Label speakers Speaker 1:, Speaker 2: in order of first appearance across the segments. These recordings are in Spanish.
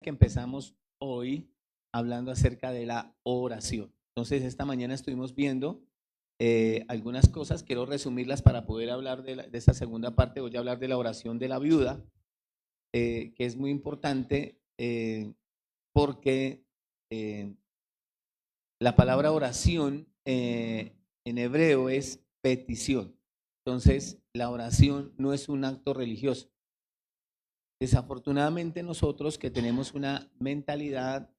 Speaker 1: que empezamos hoy hablando acerca de la oración. Entonces, esta mañana estuvimos viendo algunas cosas, quiero resumirlas para poder hablar de esta segunda parte. Voy a hablar de la oración de la viuda, que es muy importante porque la palabra oración en hebreo es petición. Entonces, la oración no es un acto religioso. Desafortunadamente nosotros que tenemos una mentalidad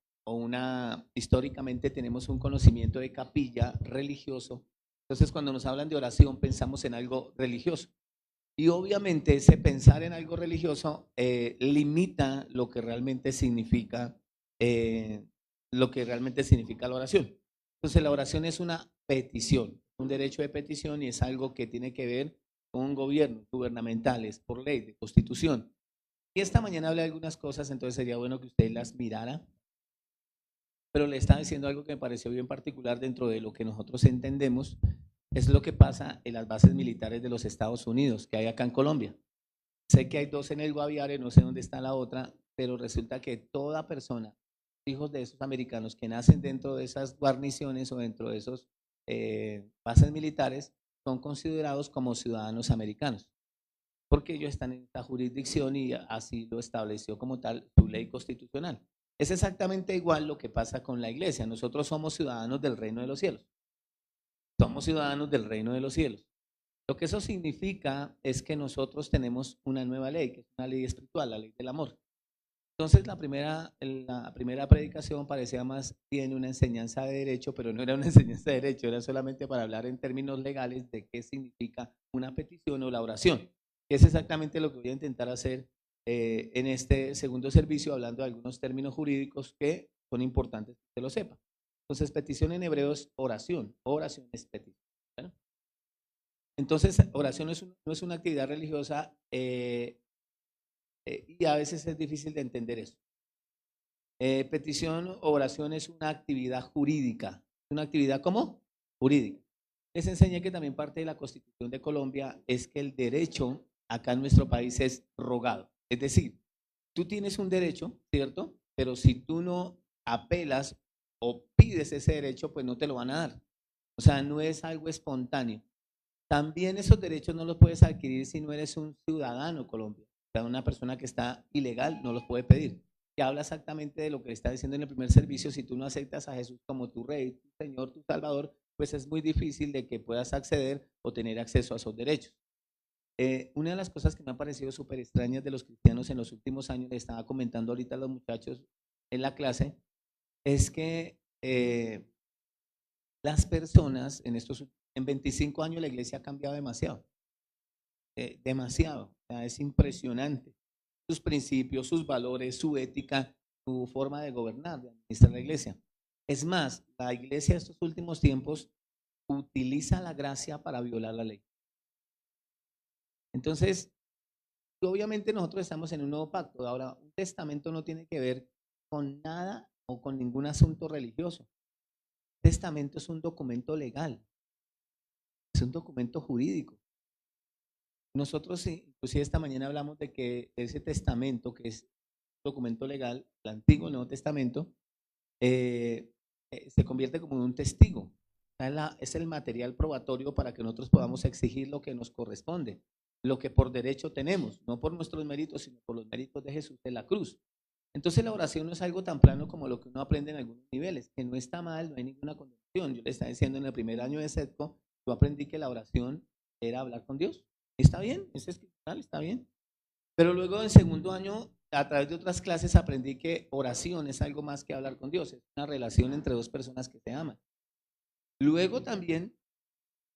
Speaker 1: históricamente tenemos un conocimiento de capilla religioso, entonces cuando nos hablan de oración pensamos en algo religioso. Y obviamente ese pensar en algo religioso limita lo que realmente significa la oración. Entonces la oración es una petición, un derecho de petición y es algo que tiene que ver con gobiernos gubernamentales, por ley, de constitución. Y esta mañana hablé de algunas cosas, entonces sería bueno que usted las mirara, pero le estaba diciendo algo que me pareció bien particular dentro de lo que nosotros entendemos, es lo que pasa en las bases militares de los Estados Unidos, que hay acá en Colombia. Sé que hay dos en el Guaviare, no sé dónde está la otra, pero resulta que toda persona, hijos de esos americanos que nacen dentro de esas guarniciones o dentro de esos bases militares, son considerados como ciudadanos americanos, porque ellos están en esta jurisdicción y así lo estableció como tal su ley constitucional. Es exactamente igual lo que pasa con la iglesia. Nosotros somos ciudadanos del reino de los cielos. Somos ciudadanos del reino de los cielos. Lo que eso significa es que nosotros tenemos una nueva ley, que es una ley espiritual, la ley del amor. Entonces la primera predicación parecía más bien una enseñanza de derecho, pero no era una enseñanza de derecho, era solamente para hablar en términos legales de qué significa una petición o la oración. Es exactamente lo que voy a intentar hacer en este segundo servicio, hablando de algunos términos jurídicos que son importantes que usted lo sepa. Entonces, petición en hebreo es oración, oración es petición. ¿Bueno? Entonces, oración no es una actividad religiosa y a veces es difícil de entender eso. Petición o oración es una actividad jurídica. ¿Una actividad cómo? Jurídica. Les enseñé que también parte de la Constitución de Colombia es que el derecho acá en nuestro país es rogado. Es decir, tú tienes un derecho, ¿cierto? Pero si tú no apelas o pides ese derecho, pues no te lo van a dar. O sea, no es algo espontáneo. También esos derechos no los puedes adquirir si no eres un ciudadano colombiano. O sea, una persona que está ilegal no los puede pedir. Que habla exactamente de lo que está diciendo en el primer servicio. Si tú no aceptas a Jesús como tu Rey, tu Señor, tu Salvador, pues es muy difícil de que puedas acceder o tener acceso a esos derechos. Una de las cosas que me ha parecido súper extrañas de los cristianos en los últimos años, le estaba comentando ahorita a los muchachos en la clase, es que las personas en 25 años la iglesia ha cambiado demasiado, demasiado, o sea, es impresionante. Sus principios, sus valores, su ética, su forma de gobernar, de administrar la iglesia. Es más, la iglesia de estos últimos tiempos utiliza la gracia para violar la ley. Entonces, obviamente nosotros estamos en un nuevo pacto. Ahora, un testamento no tiene que ver con nada o con ningún asunto religioso. Un testamento es un documento legal, es un documento jurídico. Nosotros, inclusive esta mañana hablamos de que ese testamento, que es un documento legal, el Antiguo y el Nuevo Testamento, se convierte como en un testigo. Es el material probatorio para que nosotros podamos exigir lo que nos corresponde, lo que por derecho tenemos, no por nuestros méritos, sino por los méritos de Jesús de la cruz. Entonces la oración no es algo tan plano como lo que uno aprende en algunos niveles, que no está mal, no hay ninguna condenación. Yo le estaba diciendo en el primer año de SETCO, yo aprendí que la oración era hablar con Dios. Está bien, es escritural, está bien. Pero luego en segundo año, a través de otras clases, aprendí que oración es algo más que hablar con Dios, es una relación entre dos personas que se aman. Luego también,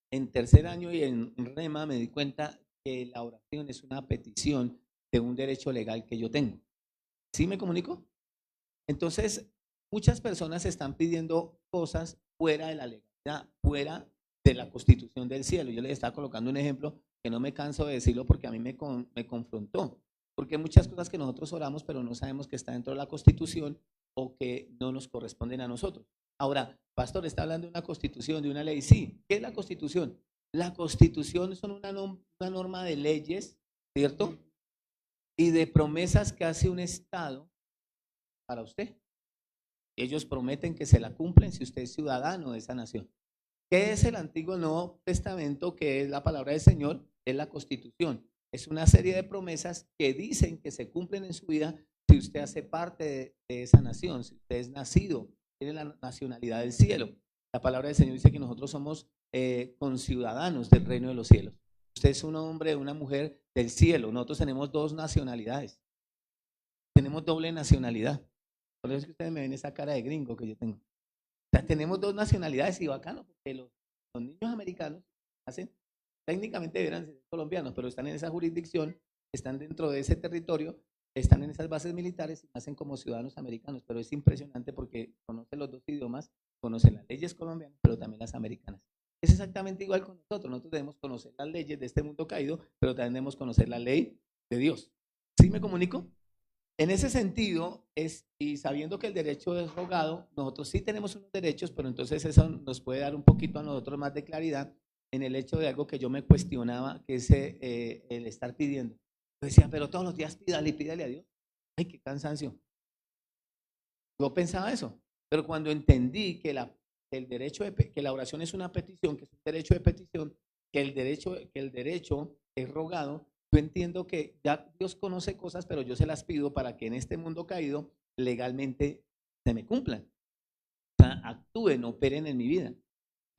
Speaker 1: en tercer año y en Rema, me di cuenta que la oración es una petición de un derecho legal que yo tengo. ¿Sí me comunico? Entonces, muchas personas están pidiendo cosas fuera de la legalidad, fuera de la constitución del cielo. Yo les estaba colocando un ejemplo que no me canso de decirlo porque a mí me confrontó. Porque hay muchas cosas que nosotros oramos, pero no sabemos que está dentro de la constitución o que no nos corresponden a nosotros. Ahora, pastor, ¿está hablando de una constitución, de una ley? Sí. ¿Qué es la constitución? La constitución son una norma de leyes, ¿cierto? Y de promesas que hace un Estado para usted. Ellos prometen que se la cumplen si usted es ciudadano de esa nación. ¿Qué es el Antiguo Nuevo Testamento? Que es la palabra del Señor, es la Constitución. Es una serie de promesas que dicen que se cumplen en su vida si usted hace parte de esa nación, si usted es nacido, tiene la nacionalidad del cielo. La palabra del Señor dice que nosotros somos conciudadanos del reino de los cielos. Usted es un hombre, una mujer del cielo. Nosotros tenemos dos nacionalidades. Tenemos doble nacionalidad. Por eso es que ustedes me ven esa cara de gringo que yo tengo. O sea, tenemos dos nacionalidades y bacano, porque los niños americanos hacen, técnicamente deberían ser colombianos, pero están en esa jurisdicción, están dentro de ese territorio, están en esas bases militares y nacen como ciudadanos americanos. Pero es impresionante porque conocen los dos idiomas, conocen las leyes colombianas, pero también las americanas. Es exactamente igual con nosotros. Nosotros debemos conocer las leyes de este mundo caído, pero también debemos conocer la ley de Dios. ¿Sí me comunico? En ese sentido, y sabiendo que el derecho es rogado, nosotros sí tenemos unos derechos, pero entonces eso nos puede dar un poquito a nosotros más de claridad en el hecho de algo que yo me cuestionaba, que es el estar pidiendo. Yo decía, pero todos los días pídale a Dios. Ay, qué cansancio. Yo pensaba eso, pero cuando entendí que que la oración es una petición, que es un derecho de petición, que el derecho es rogado, yo entiendo que ya Dios conoce cosas, pero yo se las pido para que en este mundo caído legalmente se me cumplan, o sea, actúen, operen en mi vida.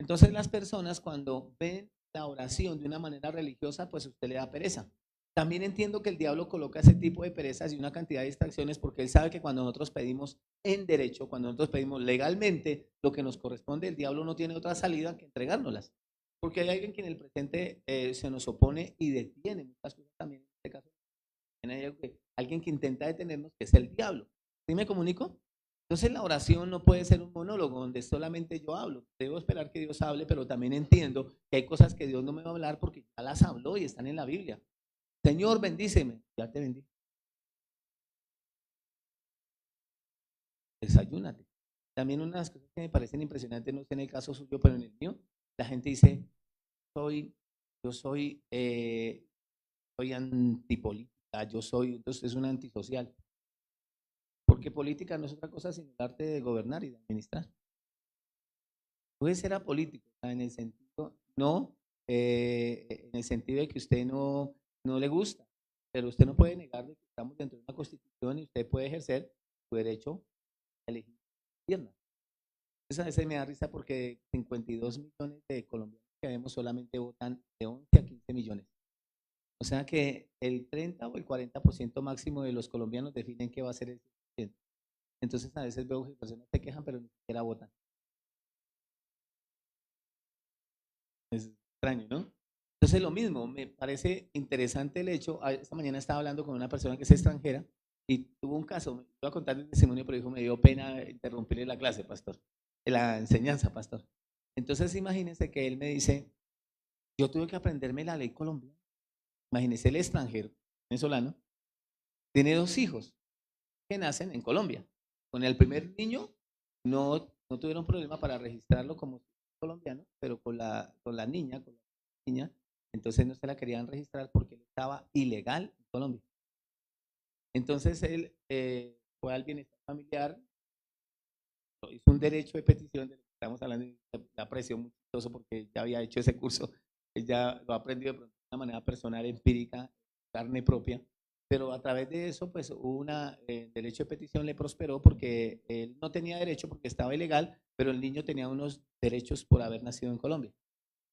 Speaker 1: Entonces las personas cuando ven la oración de una manera religiosa, pues usted le da pereza. También entiendo que el diablo coloca ese tipo de perezas y una cantidad de distracciones porque él sabe que cuando nosotros pedimos en derecho, cuando nosotros pedimos legalmente lo que nos corresponde, el diablo no tiene otra salida que entregárnoslas. Porque hay alguien que en el presente se nos opone y detiene muchas cosas también en este caso. Hay alguien que intenta detenernos, que es el diablo. ¿Sí me comunico? Entonces la oración no puede ser un monólogo donde solamente yo hablo. Debo esperar que Dios hable, pero también entiendo que hay cosas que Dios no me va a hablar porque ya las habló y están en la Biblia. Señor, bendíceme. Ya te bendigo. Desayúnate. También unas cosas que me parecen impresionantes, no sé en el caso suyo, pero en el mío, la gente dice, yo soy antipolítica, entonces es un antisocial. Porque política no es otra cosa sino el arte de gobernar y de administrar. Puede ser apolítico, o sea, en el sentido, no, en el sentido de que usted no le gusta, pero usted no puede negar de que estamos dentro de una constitución y usted puede ejercer su derecho a elegir gobierno. Entonces a veces me da risa porque 52 millones de colombianos que vemos solamente votan de 11 a 15 millones. O sea que el 30 o el 40% máximo de los colombianos definen qué va a ser el presidente. Entonces a veces veo que personas se quejan pero ni siquiera votan. Es extraño, ¿no? Entonces lo mismo, me parece interesante el hecho, esta mañana estaba hablando con una persona que es extranjera y tuvo un caso, me voy a contar el testimonio, pero dijo, me dio pena interrumpirle la clase, pastor, la enseñanza, pastor. Entonces imagínense que él me dice, yo tuve que aprenderme la ley colombiana. Imagínense el extranjero, venezolano, tiene dos hijos que nacen en Colombia. Con el primer niño no tuvieron problema para registrarlo como colombiano, pero con la niña, entonces no se la querían registrar porque él estaba ilegal en Colombia. Entonces él fue al bienestar familiar, hizo un derecho de petición, de lo que estamos hablando, y le aprecio mucho porque ya había hecho ese curso, él ya lo ha aprendido de una manera personal, empírica, carne propia, pero a través de eso, pues hubo derecho de petición le prosperó porque él no tenía derecho porque estaba ilegal, pero el niño tenía unos derechos por haber nacido en Colombia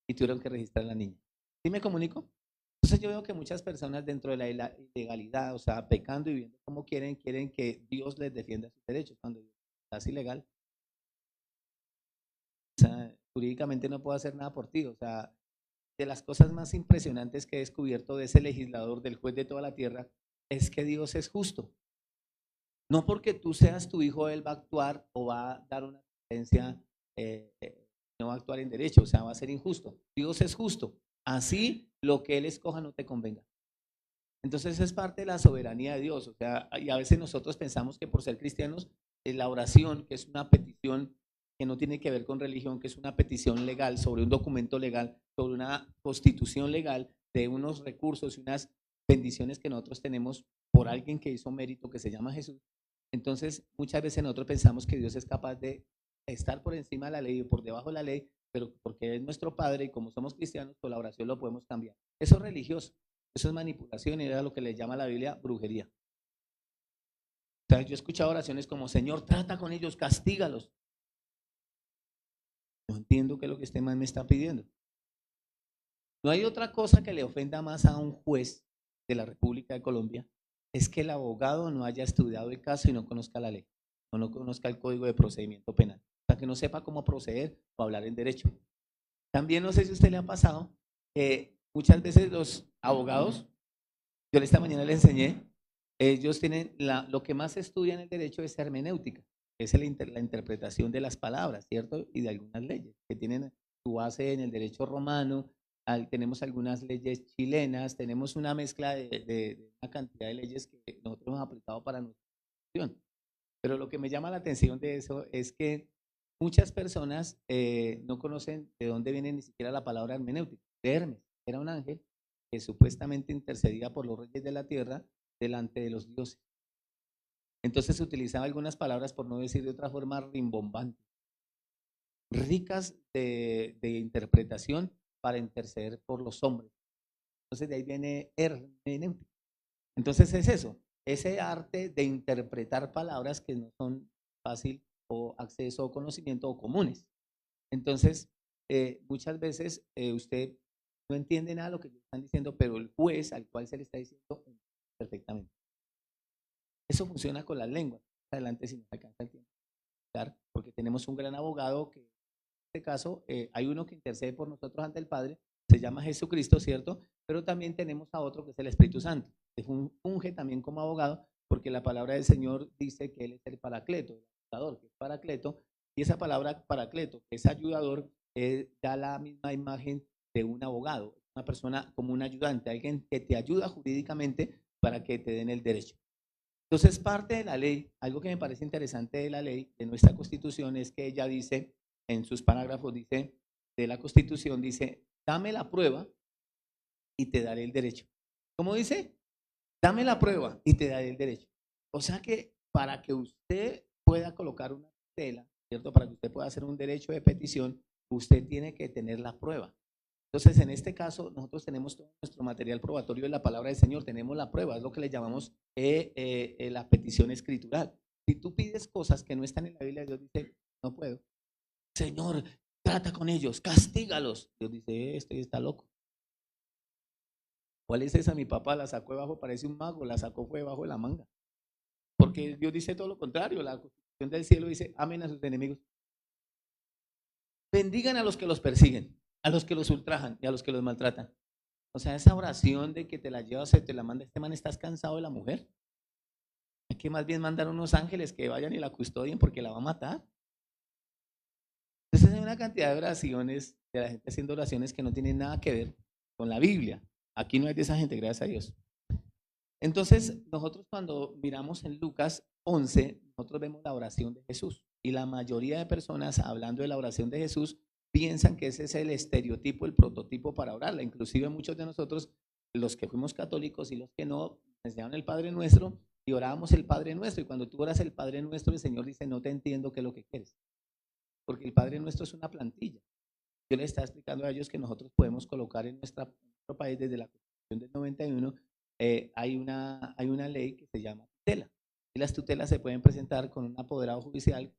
Speaker 1: y tuvieron que registrar a la niña. ¿Sí me comunico? Entonces yo veo que muchas personas dentro de la ilegalidad, o sea, pecando y viviendo como quieren que Dios les defienda sus derechos. Cuando estás ilegal, o sea, jurídicamente no puedo hacer nada por ti. O sea, de las cosas más impresionantes que he descubierto de ese legislador, del juez de toda la tierra, es que Dios es justo. No porque tú seas tu hijo, Él va a actuar o va a dar una sentencia, no va a actuar en derecho, o sea, va a ser injusto. Dios es justo. Así lo que Él escoja no te convenga. Entonces es parte de la soberanía de Dios. O sea, y a veces nosotros pensamos que por ser cristianos, la oración, que es una petición que no tiene que ver con religión, que es una petición legal sobre un documento legal, sobre una constitución legal de unos recursos y unas bendiciones que nosotros tenemos por alguien que hizo mérito, que se llama Jesús, Entonces, muchas veces nosotros pensamos que Dios es capaz de estar por encima de la ley o por debajo de la ley, pero porque es nuestro Padre y como somos cristianos, con la oración lo podemos cambiar. Eso es religioso, eso es manipulación y era lo que le llama la Biblia brujería. O sea, yo he escuchado oraciones como, Señor, trata con ellos, castígalos. No entiendo qué es lo que este man me está pidiendo. No hay otra cosa que le ofenda más a un juez de la República de Colombia, es que el abogado no haya estudiado el caso y no conozca la ley, o no conozca el código de procedimiento penal, o sea, que no sepa cómo proceder o hablar en derecho. También no sé si a usted le ha pasado que muchas veces los abogados, yo esta mañana les enseñé, ellos tienen, lo que más estudian en el derecho es hermenéutica, que es la interpretación de las palabras, ¿cierto? Y de algunas leyes que tienen su base en el derecho romano, tenemos algunas leyes chilenas, tenemos una mezcla de una cantidad de leyes que nosotros hemos aplicado para nuestra institución. Pero lo que me llama la atención de eso es que muchas personas no conocen de dónde viene ni siquiera la palabra hermenéutica, de Hermes, era un ángel que supuestamente intercedía por los reyes de la tierra delante de los dioses. Entonces se utilizaban algunas palabras, por no decir de otra forma, rimbombantes, ricas de interpretación para interceder por los hombres. Entonces de ahí viene hermenéutica. Entonces es eso, ese arte de interpretar palabras que no son fácil o acceso o conocimiento o comunes. Entonces, muchas veces usted no entiende nada de lo que están diciendo, pero el juez al cual se le está diciendo perfectamente. Eso funciona con las lenguas. Adelante si nos alcanza el tiempo. Claro, porque tenemos un gran abogado que en este caso hay uno que intercede por nosotros ante el Padre, se llama Jesucristo, ¿cierto? Pero también tenemos a otro que es el Espíritu Santo, que funge también como abogado, porque la palabra del Señor dice que Él es el paracleto, el ayudador, que es paracleto, y esa palabra paracleto, que es ayudador, da la misma imagen de un abogado, una persona como un ayudante, alguien que te ayuda jurídicamente para que te den el derecho. Entonces, parte de la ley, algo que me parece interesante de la ley, de nuestra Constitución, es que ella dice, en sus parágrafos, dice, de la Constitución, dice, dame la prueba y te daré el derecho. ¿Cómo dice? Dame la prueba y te daré el derecho. O sea que para que usted pueda colocar una tutela, ¿cierto? Para que usted pueda hacer un derecho de petición, usted tiene que tener la prueba. Entonces, en este caso, nosotros tenemos todo nuestro material probatorio de la palabra del Señor, tenemos la prueba, es lo que le llamamos la petición escritural. Si tú pides cosas que no están en la Biblia, Dios dice, no puedo. Señor, trata con ellos, castígalos. Dios dice, este está loco. ¿Cuál es esa? Mi papá la sacó debajo, parece un mago, la sacó fue debajo de la manga. Porque Dios dice todo lo contrario, la Constitución del cielo dice, amen a sus enemigos. Bendigan a los que los persiguen, a los que los ultrajan y a los que los maltratan. O sea, esa oración de que te la llevas, te la manda este man, ¿estás cansado de la mujer? Hay que más bien mandar unos ángeles que vayan y la custodien porque la va a matar. Entonces hay una cantidad de oraciones, de la gente haciendo oraciones que no tienen nada que ver con la Biblia. Aquí no hay de esa gente, gracias a Dios. Entonces, nosotros cuando miramos en Lucas 11, nosotros vemos la oración de Jesús. Y la mayoría de personas hablando de la oración de Jesús piensan que ese es el estereotipo, el prototipo para orarla. Inclusive muchos de nosotros, los que fuimos católicos y los que no, enseñaron el Padre Nuestro y orábamos el Padre Nuestro. Y cuando tú oras el Padre Nuestro, el Señor dice, no te entiendo qué es lo que quieres. Porque el Padre Nuestro es una plantilla. Yo les estaba explicando a ellos que nosotros podemos colocar en nuestro país desde la Constitución del 91, hay una ley que se llama tutela. Y las tutelas se pueden presentar con un apoderado judicial,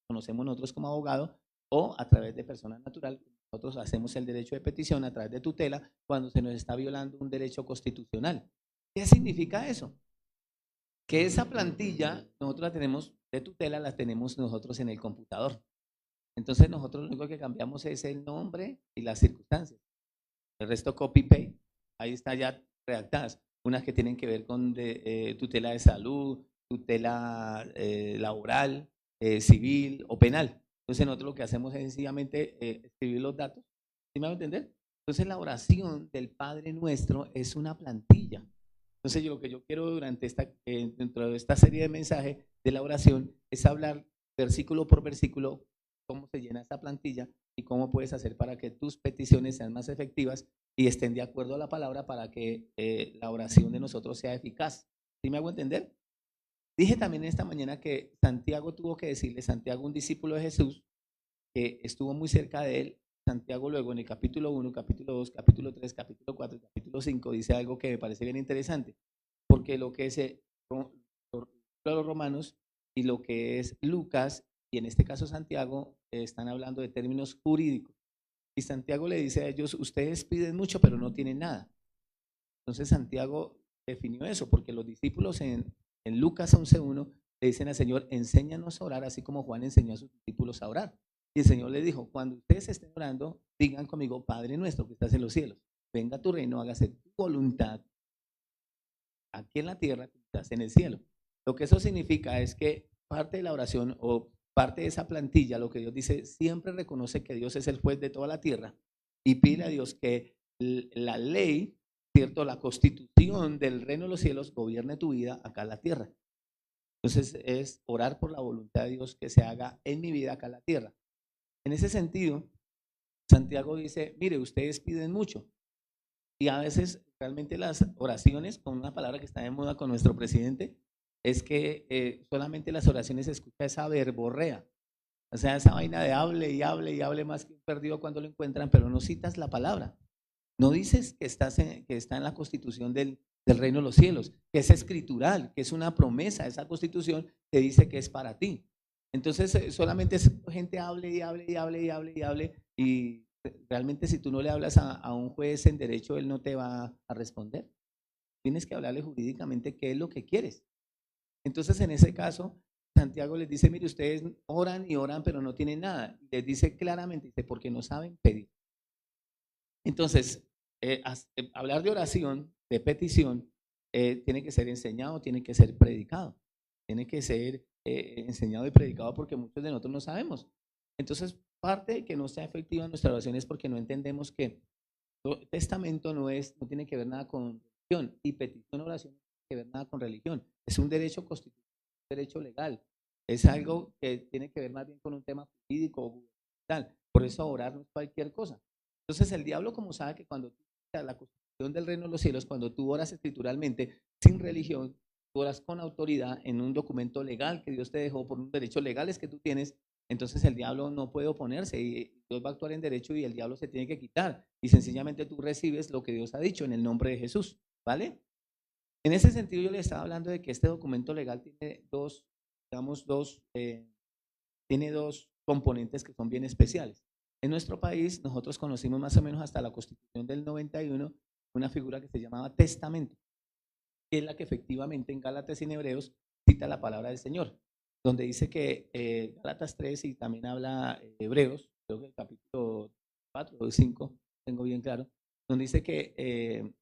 Speaker 1: conocemos nosotros como abogado, o a través de persona natural. Nosotros hacemos el derecho de petición a través de tutela cuando se nos está violando un derecho constitucional. ¿Qué significa eso? Que esa plantilla nosotros la tenemos de tutela, la tenemos nosotros en el computador. Entonces nosotros lo único que cambiamos es el nombre y las circunstancias. El resto copy-paste, ahí está ya redactadas. Unas que tienen que ver con tutela de salud, tutela laboral, civil o penal. Entonces nosotros lo que hacemos es sencillamente escribir los datos. ¿Sí me va a entender? Entonces la oración del Padre Nuestro es una plantilla. Entonces lo que yo quiero dentro de esta serie de mensajes de la oración es hablar versículo por versículo cómo se llena esta plantilla y cómo puedes hacer para que tus peticiones sean más efectivas y estén de acuerdo a la palabra para que la oración de nosotros sea eficaz. ¿Sí me hago entender? Dije también esta mañana que Santiago tuvo que decirle, Santiago, un discípulo de Jesús, que estuvo muy cerca de él. Santiago luego en el capítulo 1, capítulo 2, capítulo 3, capítulo 4, capítulo 5 dice algo que me parece bien interesante, porque lo que es los romanos y lo que es Lucas, y en este caso Santiago, están hablando de términos jurídicos. Y Santiago le dice a ellos, ustedes piden mucho, pero no tienen nada. Entonces Santiago definió eso, porque los discípulos en Lucas 11:1 le dicen al Señor, enséñanos a orar, así como Juan enseñó a sus discípulos a orar. Y el Señor le dijo, cuando ustedes estén orando, digan conmigo, Padre nuestro que estás en los cielos, venga tu reino, hágase tu voluntad aquí en la tierra como estás en el cielo. Lo que eso significa es que parte de la oración o parte de esa plantilla, lo que Dios dice, siempre reconoce que Dios es el juez de toda la tierra y pide a Dios que la ley, ¿cierto? La constitución del reino de los cielos gobierne tu vida acá en la tierra. Entonces es orar por la voluntad de Dios que se haga en mi vida acá en la tierra. En ese sentido, Santiago dice, mire, ustedes piden mucho y a veces realmente las oraciones, con una palabra que está de moda con nuestro presidente, es que solamente las oraciones se escucha esa verborrea. O sea, esa vaina de hable y hable y hable más que un perdido cuando lo encuentran, pero no citas la palabra. No dices que, que está en la constitución del reino de los cielos, que es escritural, que es una promesa, esa constitución te dice que es para ti. Entonces, solamente es gente hable y hable y hable y hable y hable y realmente si tú no le hablas a un juez en derecho, él no te va a responder. Tienes que hablarle jurídicamente qué es lo que quieres. Entonces, en ese caso, Santiago les dice, mire, ustedes oran y oran, pero no tienen nada. Les dice claramente, dice, porque no saben pedir. Entonces, hablar de oración, de petición, tiene que ser enseñado, tiene que ser predicado. Tiene que ser enseñado y predicado porque muchos de nosotros no sabemos. Entonces, parte de que no sea efectiva nuestra oración es porque no entendemos que el testamento no tiene que ver nada con religión y petición o oración no tiene que ver nada con religión. Es un derecho constitucional, un derecho legal. Es algo que tiene que ver más bien con un tema jurídico o gubernamental. Por eso orar no es cualquier cosa. Entonces el diablo, como sabe que cuando tú la constitución del reino de los cielos, cuando tú oras escrituralmente, sin religión, tú oras con autoridad en un documento legal que Dios te dejó por unos derechos legales que tú tienes, entonces el diablo no puede oponerse y Dios va a actuar en derecho y el diablo se tiene que quitar. Y sencillamente tú recibes lo que Dios ha dicho en el nombre de Jesús, ¿vale? En ese sentido yo le estaba hablando de que este documento legal tiene tiene dos componentes que son bien especiales. En nuestro país nosotros conocimos más o menos hasta la Constitución del 91 una figura que se llamaba testamento, que es la que efectivamente en Gálatas y en Hebreos cita la palabra del Señor, donde dice que Gálatas 3 y también habla Hebreos, creo que el capítulo 4 o 5, tengo bien claro, donde dice que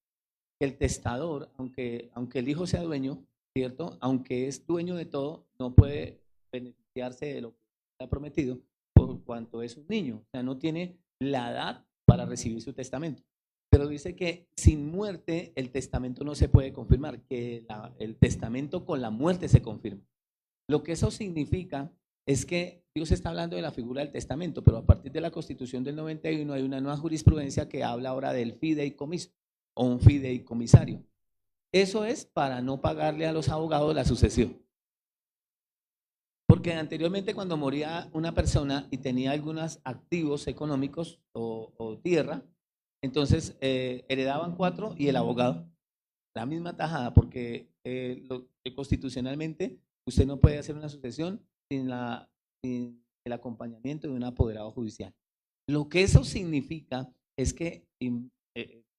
Speaker 1: el testador, aunque el hijo sea dueño, ¿cierto? Aunque es dueño de todo, no puede beneficiarse de lo que ha prometido por cuanto es un niño, o sea, no tiene la edad para recibir su testamento. Pero dice que sin muerte el testamento no se puede confirmar, que el testamento con la muerte se confirma. Lo que eso significa es que Dios está hablando de la figura del testamento, pero a partir de la Constitución del 91 hay una nueva jurisprudencia que habla ahora del fideicomiso o un fideicomisario. Eso es para no pagarle a los abogados la sucesión. Porque anteriormente cuando moría una persona y tenía algunos activos económicos o tierra, entonces heredaban 4 y el abogado. La misma tajada, porque constitucionalmente usted no puede hacer una sucesión sin el acompañamiento de un apoderado judicial. Lo que eso significa es que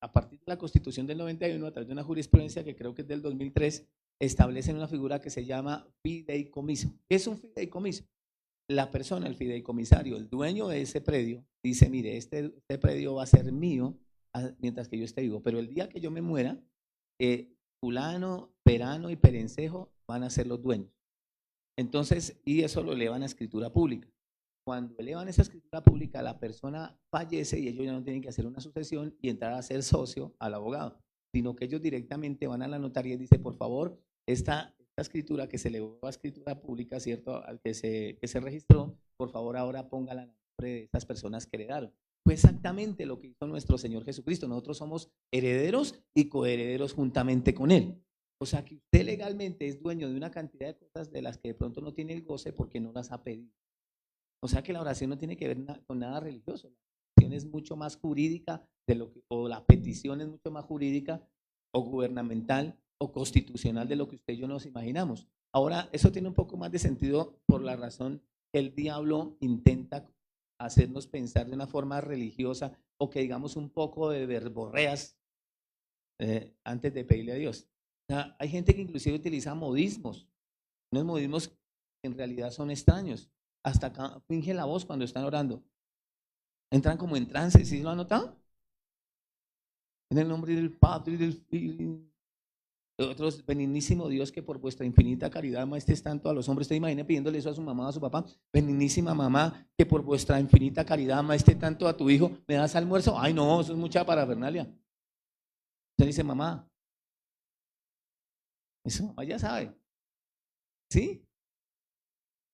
Speaker 1: a partir de la Constitución del 91, a través de una jurisprudencia que creo que es del 2003, establecen una figura que se llama fideicomiso. ¿Qué es un fideicomiso? La persona, el fideicomisario, el dueño de ese predio, dice, mire, este predio va a ser mío mientras que yo esté vivo, pero el día que yo me muera, fulano, perano y perencejo van a ser los dueños. Entonces, y eso lo elevan a escritura pública. Cuando elevan esa escritura pública, la persona fallece y ellos ya no tienen que hacer una sucesión y entrar a ser socio al abogado, sino que ellos directamente van a la notaría y dicen, por favor, esta escritura que se elevó a escritura pública, ¿cierto? Al que se registró, por favor ahora póngala en nombre de estas personas que heredaron. Fue exactamente lo que hizo nuestro Señor Jesucristo. Nosotros somos herederos y coherederos juntamente con Él. O sea que usted legalmente es dueño de una cantidad de cosas de las que de pronto no tiene el goce porque no las ha pedido. O sea que la oración no tiene que ver con nada religioso. La oración es mucho más jurídica de lo que, o la petición es mucho más jurídica o gubernamental o constitucional de lo que usted y yo nos imaginamos. Ahora, eso tiene un poco más de sentido por la razón que el diablo intenta hacernos pensar de una forma religiosa o que digamos un poco de verborreas antes de pedirle a Dios. O sea, hay gente que inclusive utiliza modismos, unos modismos que en realidad son extraños. Hasta acá finge la voz cuando están orando. Entran como en trance, ¿sí lo han notado? En el nombre del Padre y del Hijo. Otros, benignísimo Dios, que por vuestra infinita caridad muestres tanto a los hombres. Usted imagina pidiéndole eso a su mamá o a su papá. Benignísima mamá, que por vuestra infinita caridad muestre tanto a tu hijo. ¿Me das almuerzo? Ay, no, eso es mucha parafernalia. Usted dice, mamá, eso mamá ya sabe. ¿Sí?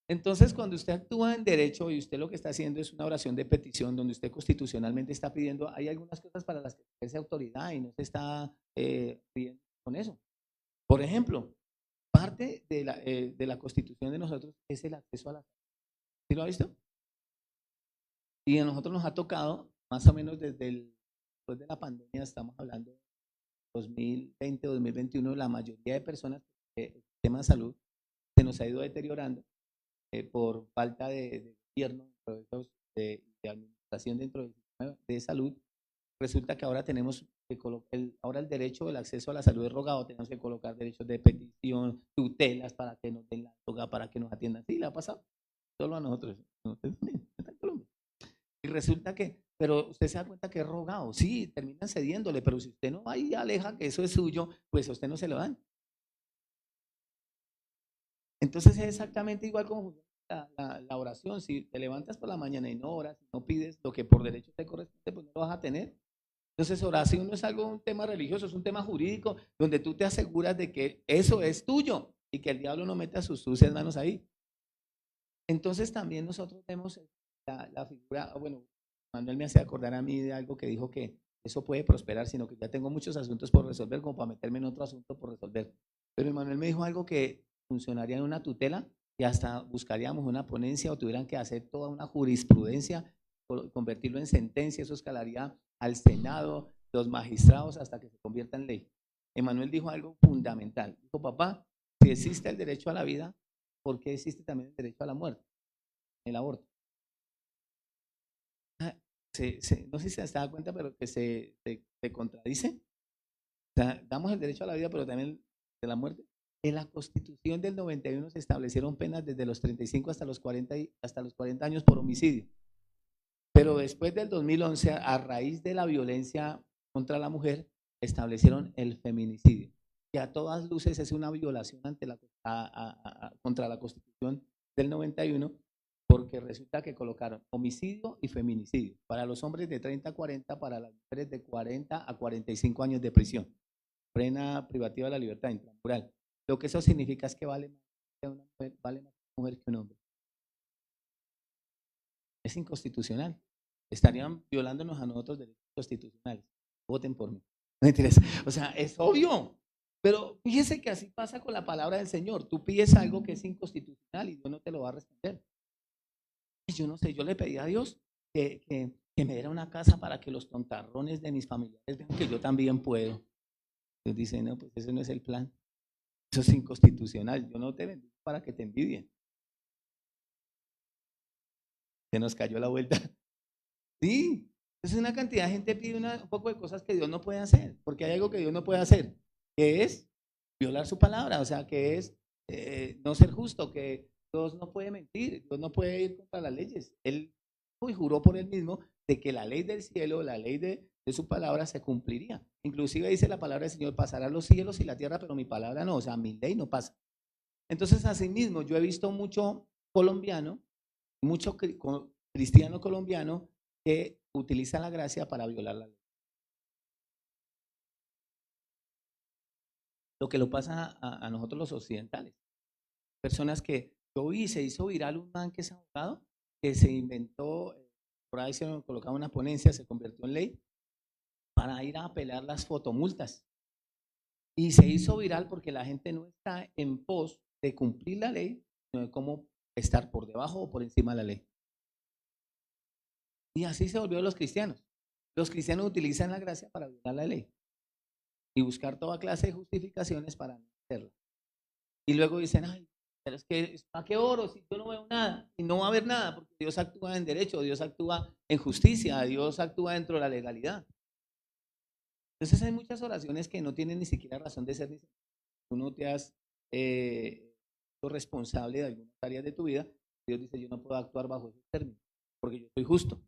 Speaker 1: Entonces, cuando usted actúa en derecho y usted lo que está haciendo es una oración de petición donde usted constitucionalmente está pidiendo, hay algunas cosas para las que ejerce autoridad y no se está pidiendo con eso. Por ejemplo, parte de la constitución de nosotros es el acceso a la salud. ¿Sí lo ha visto? Y a nosotros nos ha tocado, más o menos después de la pandemia, estamos hablando de 2020, 2021, la mayoría de personas, el sistema de salud se nos ha ido deteriorando por falta de gobierno, de administración dentro del sistema de salud. Resulta que ahora tenemos que ahora el derecho del acceso a la salud es rogado, tenemos que colocar derechos de petición, tutelas para que nos den la droga, para que nos atiendan. Sí, le ha pasado, solo a nosotros, está en Colombia. Y resulta que, pero usted se da cuenta que es rogado, sí, terminan cediéndole, pero si usted no va y aleja que eso es suyo, pues a usted no se lo dan. Entonces es exactamente igual como la oración. Si te levantas por la mañana y no oras, no pides lo que por derecho te corresponde, pues no lo vas a tener. Entonces oración no es algo, un tema religioso, es un tema jurídico donde tú te aseguras de que eso es tuyo y que el diablo no meta sus sucias manos ahí. Entonces también nosotros vemos la figura, bueno, Manuel me hace acordar a mí de algo que dijo que eso puede prosperar, sino que ya tengo muchos asuntos por resolver como para meterme en otro asunto por resolver. Pero Manuel me dijo algo que funcionaría en una tutela y hasta buscaríamos una ponencia o tuvieran que hacer toda una jurisprudencia, convertirlo en sentencia, eso escalaría al Senado, los magistrados hasta que se convierta en ley. Emanuel dijo algo fundamental. Dijo, papá, si existe el derecho a la vida, ¿por qué existe también el derecho a la muerte, el aborto? No sé si se da cuenta, pero que se contradice. O sea, damos el derecho a la vida, pero también de la muerte. En la Constitución del 91 se establecieron penas desde los 35 hasta los 40 años por homicidio. Pero después del 2011, a raíz de la violencia contra la mujer, establecieron el feminicidio, que a todas luces es una violación contra la Constitución del 91, porque resulta que colocaron homicidio y feminicidio para los hombres de 30 a 40, para las mujeres de 40 a 45 años de prisión, pena privativa de la libertad intramural. Lo que eso significa es que vale más una mujer que un hombre. Es inconstitucional. Estarían violándonos a nosotros derechos constitucionales. Voten por mí. No mentiras. O sea, es obvio. Pero fíjese que así pasa con la palabra del Señor. Tú pides algo que es inconstitucional y Dios no te lo va a responder. Y yo no sé, yo le pedí a Dios que me diera una casa para que los tontarrones de mis familiares vean que yo también puedo. Dios dice, no, pues ese no es el plan. Eso es inconstitucional. Yo no te bendigo para que te envidien. Se nos cayó la vuelta. Sí, entonces una cantidad de gente pide un poco de cosas que Dios no puede hacer, porque hay algo que Dios no puede hacer, que es violar su palabra, o sea, que es no ser justo, que Dios no puede mentir, Dios no puede ir contra las leyes. Él juró por él mismo de que la ley del cielo, la ley de su palabra se cumpliría. Inclusive dice la palabra del Señor, pasarán los cielos y la tierra, pero mi palabra no, o sea, mi ley no pasa. Entonces, asimismo, yo he visto mucho colombiano, mucho cristiano colombiano que utiliza la gracia para violar la ley. Lo que lo pasa a nosotros los occidentales. Personas que yo vi, se hizo viral un man que es abogado, que se inventó, por ahí se colocaba una ponencia, se convirtió en ley, para ir a apelar las fotomultas. Y se hizo viral porque la gente no está en pos de cumplir la ley, sino de cómo estar por debajo o por encima de la ley. Y así se volvió los cristianos. Los cristianos utilizan la gracia para violar la ley y buscar toda clase de justificaciones para no hacerlo. Y luego dicen, ay, pero es que ¿a qué oro si yo no veo nada? Y no va a haber nada porque Dios actúa en derecho, Dios actúa en justicia, Dios actúa dentro de la legalidad. Entonces hay muchas oraciones que no tienen ni siquiera razón de ser. Tú no te has responsable de algunas áreas de tu vida. Dios dice, yo no puedo actuar bajo esos términos porque yo soy justo.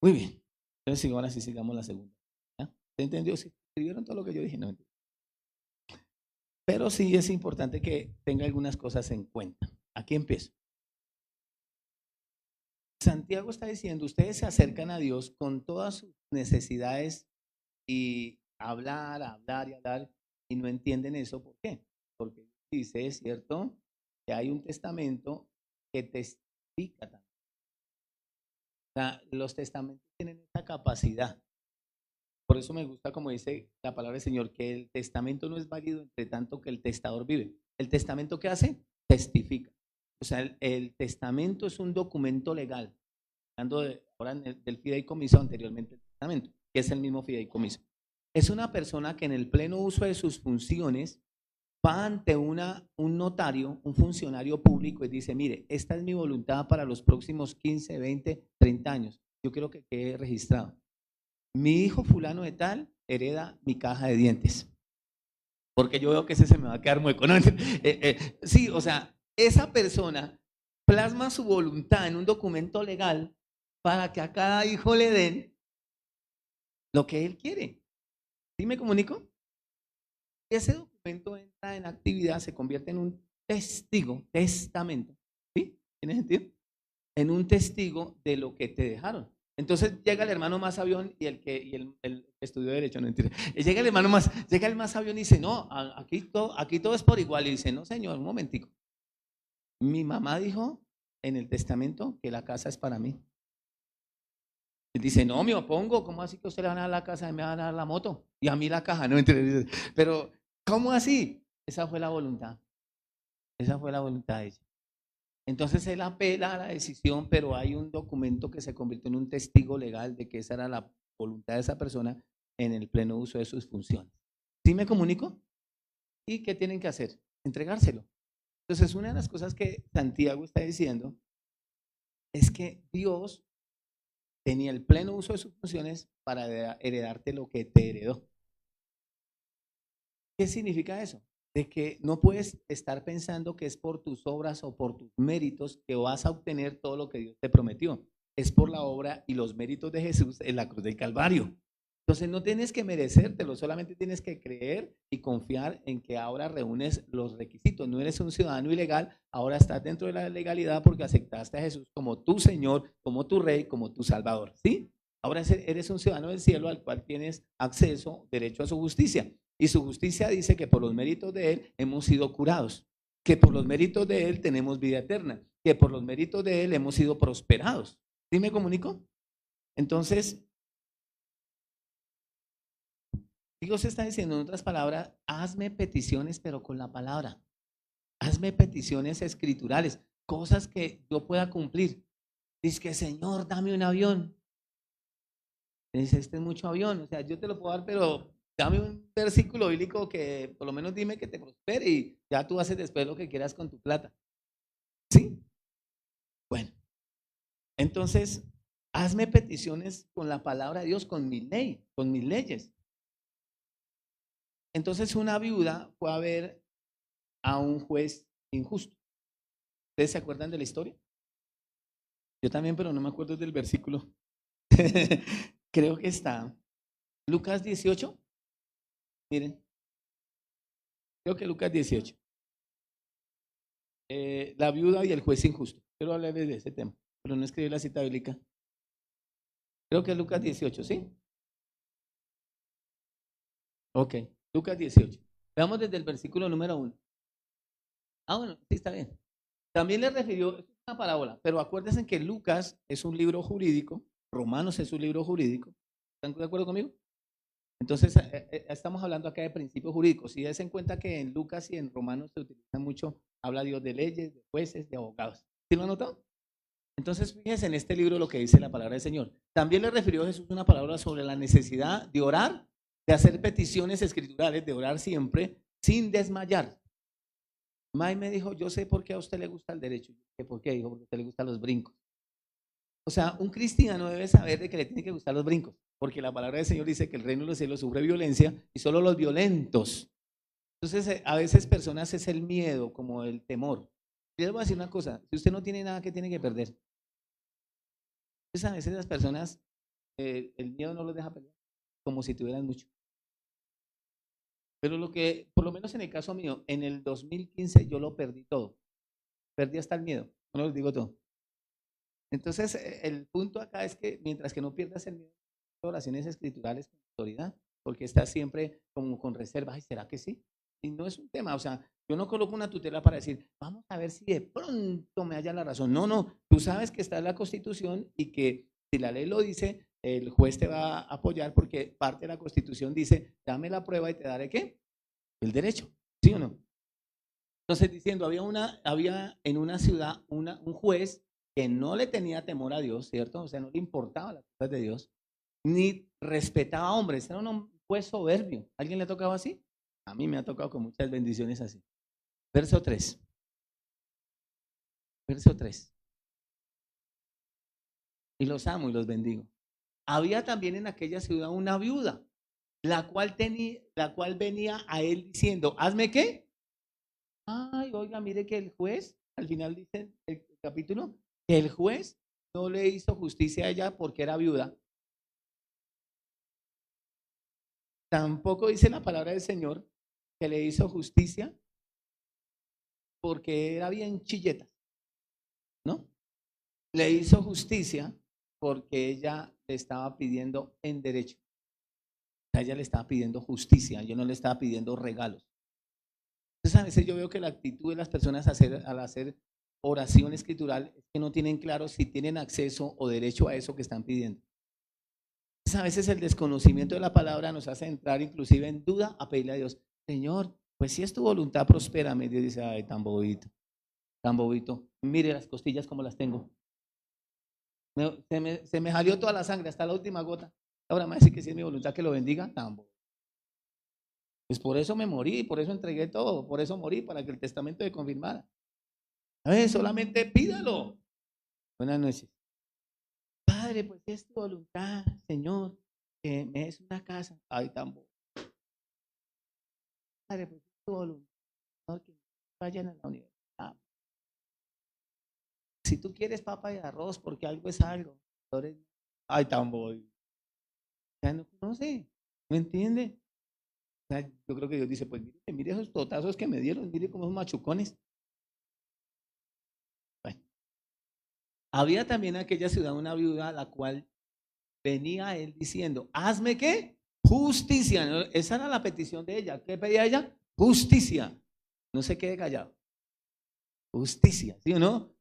Speaker 1: Muy bien. Entonces ahora sí sigamos la segunda. ¿Ya? ¿Se entendió? ¿Sí? ¿Escribieron todo lo que yo dije? No. Pero sí es importante que tenga algunas cosas en cuenta. Aquí empiezo. Santiago está diciendo, ustedes se acercan a Dios con todas sus necesidades y hablar y no entienden eso. ¿Por qué? Porque dice, es cierto, que hay un testamento que testifica también. O sea, los testamentos tienen esta capacidad. Por eso me gusta, como dice la palabra del Señor, que el testamento no es válido entre tanto que el testador vive. ¿El testamento qué hace? Testifica. O sea, el testamento es un documento legal. Hablando ahora del fideicomiso, anteriormente el testamento, que es el mismo fideicomiso. Es una persona que en el pleno uso de sus funciones va ante un notario, un funcionario público y dice, mire, esta es mi voluntad para los próximos 15, 20, 30 años. Yo quiero que quede registrado. Mi hijo fulano de tal hereda mi caja de dientes. Porque yo veo que ese se me va a quedar muy económico. Sí, o sea, esa persona plasma su voluntad en un documento legal para que a cada hijo le den lo que él quiere. ¿Sí me comunico? Ese documento entra en actividad, se convierte en un testamento. ¿Sí? ¿Tiene sentido? En un testigo de lo que te dejaron. Entonces llega el hermano más sabión y el estudió derecho, no entiendo. Llega el más sabión y dice, no, aquí todo es por igual. Y dice, no, señor, un momentico. Mi mamá dijo en el testamento que la casa es para mí. Y dice, no, me opongo. ¿Cómo así que usted le van a dar la casa y me van a dar la moto? Y a mí la caja, no entiendo. Pero, ¿cómo así? Esa fue la voluntad. Esa fue la voluntad de ella. Entonces él apela a la decisión, pero hay un documento que se convirtió en un testigo legal de que esa era la voluntad de esa persona en el pleno uso de sus funciones. ¿Sí me comunico? ¿Y qué tienen que hacer? Entregárselo. Entonces, una de las cosas que Santiago está diciendo es que Dios tenía el pleno uso de sus funciones para heredarte lo que te heredó. ¿Qué significa eso? De que no puedes estar pensando que es por tus obras o por tus méritos que vas a obtener todo lo que Dios te prometió. Es por la obra y los méritos de Jesús en la cruz del Calvario. Entonces no tienes que merecértelo, solamente tienes que creer y confiar en que ahora reúnes los requisitos. No eres un ciudadano ilegal, ahora estás dentro de la legalidad porque aceptaste a Jesús como tu Señor, como tu Rey, como tu Salvador. ¿Sí? Ahora eres un ciudadano del cielo al cual tienes acceso, derecho a su justicia. Y su justicia dice que por los méritos de Él hemos sido curados, que por los méritos de Él tenemos vida eterna, que por los méritos de Él hemos sido prosperados. ¿Sí me comunico? Entonces, Dios está diciendo en otras palabras, hazme peticiones, pero con la palabra. Hazme peticiones escriturales, cosas que yo pueda cumplir. Dice que, Señor, dame un avión. Dice, este es mucho avión. O sea, yo te lo puedo dar, pero dame un versículo bíblico que por lo menos dime que te prospere y ya tú haces después lo que quieras con tu plata. ¿Sí? Bueno, entonces, hazme peticiones con la palabra de Dios, con mi ley, con mis leyes. Entonces, una viuda fue a ver a un juez injusto. ¿Ustedes se acuerdan de la historia? Yo también, pero no me acuerdo del versículo. Creo que está Lucas 18. Miren, creo que Lucas 18. La viuda y el juez injusto. Quiero hablarles de ese tema, pero no escribí la cita bíblica. Creo que es Lucas 18, ¿sí? Ok, Lucas 18. Veamos desde el versículo número 1. Ah, bueno, sí, está bien. También le refirió, es una parábola, pero acuérdense que Lucas es un libro jurídico, Romanos es un libro jurídico. ¿Están de acuerdo conmigo? Entonces, estamos hablando acá de principios jurídicos. Si des en cuenta que en Lucas y en Romanos se utiliza mucho, habla Dios de leyes, de jueces, de abogados. ¿Sí lo han notado? Entonces, fíjense en este libro lo que dice la palabra del Señor. También le refirió Jesús una palabra sobre la necesidad de orar, de hacer peticiones escriturales, de orar siempre sin desmayar. May me dijo, yo sé por qué a usted le gusta el derecho. ¿Por qué? Dijo, porque a usted le gustan los brincos. O sea, un cristiano debe saber de que le tiene que gustar los brincos, porque la palabra del Señor dice que el reino de los cielos sufre violencia y solo los violentos. Entonces, a veces personas es el miedo, como el temor. Y les voy a decir una cosa, si usted no tiene nada que tiene que perder, entonces a veces las personas, el miedo no los deja pelear, como si tuvieran mucho. Pero lo que, por lo menos en el caso mío, en el 2015 yo lo perdí todo. Perdí hasta el miedo, no les digo todo. Entonces, el punto acá es que mientras que no pierdas el miedo, oraciones escriturales con autoridad, porque estás siempre como con reserva, ay, ¿será que sí? Y no es un tema, o sea, yo no coloco una tutela para decir, vamos a ver si de pronto me haya la razón. No, no, tú sabes que está en la Constitución y que si la ley lo dice, el juez te va a apoyar porque parte de la Constitución dice, dame la prueba y te daré ¿qué? El derecho, ¿sí o no? Entonces diciendo, había en una ciudad un juez que no le tenía temor a Dios, ¿cierto? O sea, no le importaba las cosas de Dios, ni respetaba a hombres, era un juez soberbio. ¿Alguien le ha tocado así? A mí me ha tocado con muchas bendiciones así. Verso 3. Verso 3. Y los amo y los bendigo. Había también en aquella ciudad una viuda, la cual venía a él diciendo, ¿hazme qué? Ay, oiga, mire que el juez, al final dice el capítulo, que el juez no le hizo justicia a ella porque era viuda. Tampoco dice la palabra del Señor que le hizo justicia porque era bien chilleta, ¿no? Le hizo justicia porque ella le estaba pidiendo en derecho. A ella le estaba pidiendo justicia, yo no le estaba pidiendo regalos. Entonces a veces yo veo que la actitud de las personas al hacer oración escritural es que no tienen claro si tienen acceso o derecho a eso que están pidiendo. Entonces, a veces el desconocimiento de la palabra nos hace entrar inclusive en duda a pedirle a Dios, Señor, pues si es tu voluntad, prospérame. Dios dice, ay, tan bobito, tan bobito. Mire las costillas como las tengo. Se me salió toda la sangre, hasta la última gota. Ahora me va a decir que si es mi voluntad que lo bendiga, tan bobo. Pues por eso me morí, por eso entregué todo, por eso morí, para que el testamento se confirmara. A ver, solamente pídalo. Buenas noches. Padre, pues si es tu voluntad, Señor, que me des una casa. Ay, tan bobo. Padre, pues si es tu voluntad, Señor, que vayan a la universidad. Si tú quieres papa y arroz, porque algo es algo. Ay, tan bobo. Ya no conoce, ¿me entiende? O sea, yo creo que Dios dice, pues mire, mire esos totazos que me dieron, mire cómo son machucones. Bueno, había también en aquella ciudad una viuda, la cual venía a él diciendo, hazme qué? Justicia. ¿No? Esa era la petición de ella. ¿Qué pedía ella? Justicia. No se quede callado. Justicia, ¿sí o no?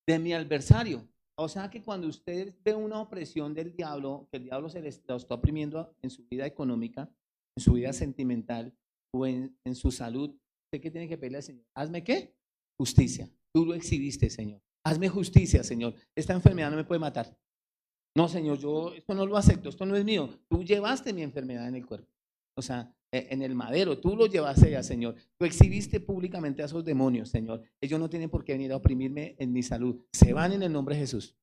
Speaker 1: De mi adversario. O sea que cuando usted ve una opresión del diablo, que el diablo se le está oprimiendo en su vida económica, en su vida sentimental o en su salud, ¿usted qué tiene que pedirle al Señor? ¿Hazme qué? Justicia. Tú lo exhibiste, Señor. Hazme justicia, Señor. Esta enfermedad no me puede matar. No, Señor, yo esto no lo acepto, esto no es mío. Tú llevaste mi enfermedad en el cuerpo. O sea, en el madero, tú lo llevaste ya, Señor. Tú exhibiste públicamente a esos demonios, Señor. Ellos no tienen por qué venir a oprimirme en mi salud. Se van en el nombre de Jesús.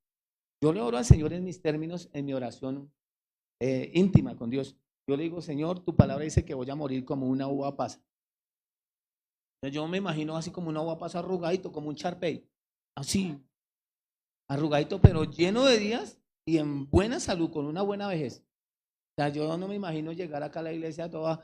Speaker 1: Yo le oro al Señor en mis términos, en mi oración íntima con Dios. Yo le digo, Señor, tu palabra dice que voy a morir como una uva pasa. Yo me imagino así como una uva pasa arrugadito, como un charpey. Así, arrugadito, pero lleno de días y en buena salud, con una buena vejez. O sea, yo no me imagino llegar acá a la iglesia toda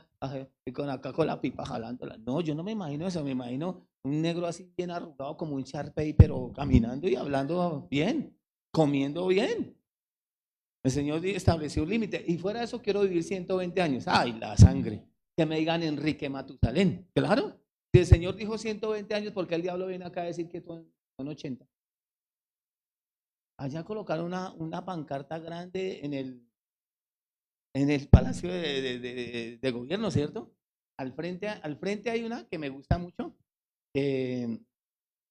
Speaker 1: con acá con la pipa jalándola. No, yo no me imagino eso, me imagino un negro así bien arrugado como un Sharpei, pero caminando y hablando bien, comiendo bien. El Señor estableció un límite y fuera de eso quiero vivir 120 años. Ay, la sangre. Que me digan Enrique Matusalén. Claro. Si el Señor dijo 120 años, ¿por qué el diablo viene acá a decir que son 80? Allá colocaron una pancarta grande en el Palacio de Gobierno, ¿cierto? Al frente hay una que me gusta mucho, que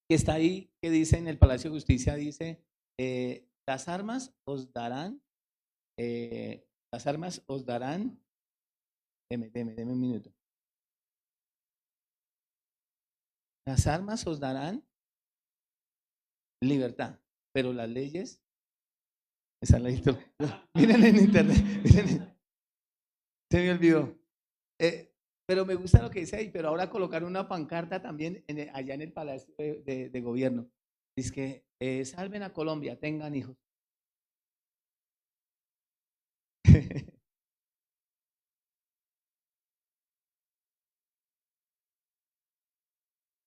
Speaker 1: está ahí, que dice en el Palacio de Justicia, dice, las armas os darán, eh, las armas os darán, deme un minuto, las armas os darán libertad, pero las leyes, esa es la historia. Miren en internet, miren, se me olvidó. Eh, pero me gusta lo que dice ahí, pero ahora colocar una pancarta también allá en el Palacio de Gobierno. Dice que salven a Colombia, tengan hijos.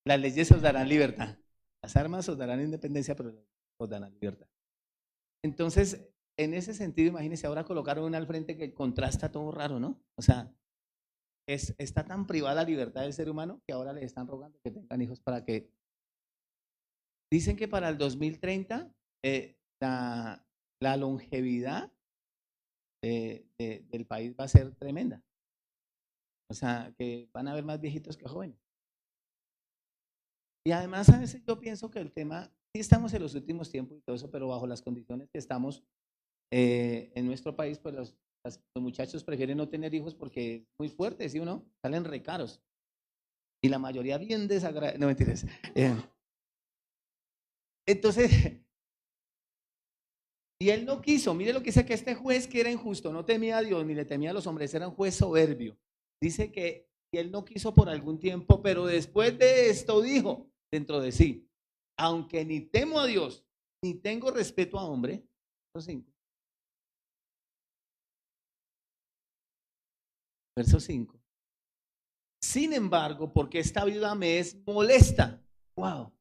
Speaker 1: Las leyes os darán libertad. Las armas os darán independencia, pero os darán libertad. Entonces, en ese sentido, imagínense, ahora colocaron una al frente que contrasta todo raro, ¿no? O sea, está tan privada la libertad del ser humano que ahora le están rogando que tengan hijos para que... Dicen que para el 2030 la longevidad del país va a ser tremenda. O sea, que van a haber más viejitos que jóvenes. Y además, a veces yo pienso que el tema, sí estamos en los últimos tiempos y todo eso, pero bajo las condiciones que estamos en nuestro país, pues los muchachos prefieren no tener hijos porque es muy fuerte, ¿sí o no? Salen re caros. Y la mayoría bien desagradables. No, mentiras. Entonces, y él no quiso. Mire lo que dice, que este juez, que era injusto, no temía a Dios ni le temía a los hombres, era un juez soberbio. Dice que él no quiso por algún tiempo, pero después de esto dijo dentro de sí, aunque ni temo a Dios, ni tengo respeto a hombre. Verso 5. Sin embargo, porque esta viuda me es molesta. Wow.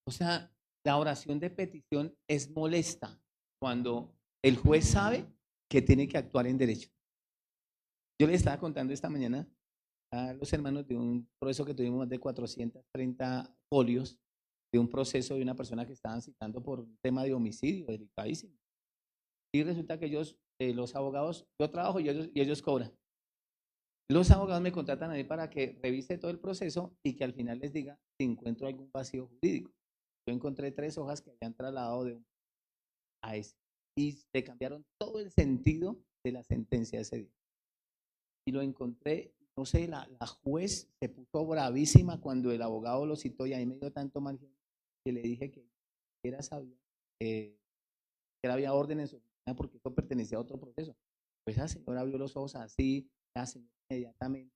Speaker 1: O sea, la oración de petición es molesta cuando el juez sabe que tiene que actuar en derecho. Yo les estaba contando esta mañana a los hermanos de un proceso que tuvimos más de 430 folios de un proceso de una persona que estaban citando por un tema de homicidio delicadísimo. Y resulta que ellos, los abogados, yo trabajo y ellos cobran. Los abogados me contratan a mí para que revise todo el proceso y que al final les diga si encuentro algún vacío jurídico. Yo encontré 3 hojas que habían trasladado de un a ese y le cambiaron todo el sentido de la sentencia ese día. Y lo encontré, no sé, la juez se puso bravísima cuando el abogado lo citó y ahí me dio tanto mal que le dije que era sabía que había orden en su oficina porque eso pertenecía a otro proceso. Pues esa señora vio los ojos así, la señora inmediatamente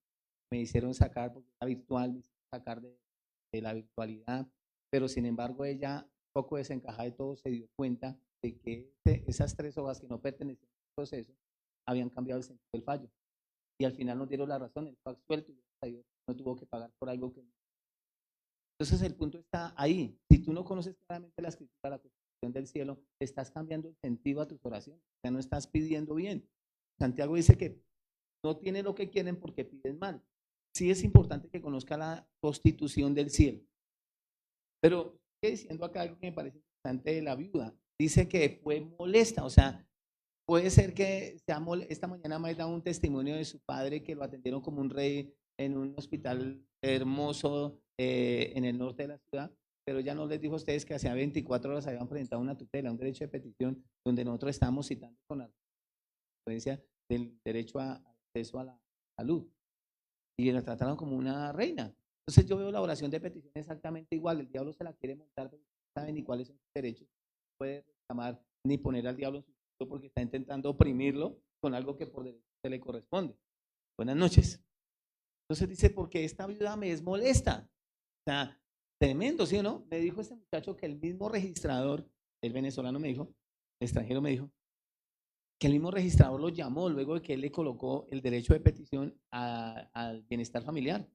Speaker 1: me hicieron sacar, porque era virtual, me hicieron sacar de la virtualidad, pero sin embargo ella, poco desencajada de todo, se dio cuenta de que esas 3 hojas que no pertenecían al proceso habían cambiado el sentido del fallo. Y al final nos dieron la razón, él fue absuelto y no tuvo que pagar por algo que... Entonces el punto está ahí. Si tú no conoces claramente la escritura, la constitución del cielo, estás cambiando el sentido a tus oraciones, ya no estás pidiendo bien. Santiago dice que no tienen lo que quieren porque piden mal. Sí es importante que conozca la constitución del cielo. Pero estoy diciendo acá algo que me parece interesante de la viuda. Dice que fue molesta, o sea, puede ser que esta mañana me ha dado un testimonio de su padre que lo atendieron como un rey en un hospital hermoso en el norte de la ciudad, pero ya no les dijo a ustedes que hacía 24 horas habían presentado una tutela, un derecho de petición, donde nosotros estamos citando con la referencia del derecho a acceso a la salud. Y la trataron como una reina. Entonces yo veo la oración de petición exactamente igual. El diablo se la quiere montar, pero no sabe ni cuáles son sus derechos. No puede reclamar ni poner al diablo en su sitio porque está intentando oprimirlo con algo que por derecho se le corresponde. Buenas noches. Entonces dice, porque esta viuda me es molesta. O sea, tremendo, ¿sí o no? Me dijo este muchacho que el mismo registrador, el venezolano me dijo, el extranjero me dijo, que el mismo registrador lo llamó luego de que él le colocó el derecho de petición al bienestar familiar.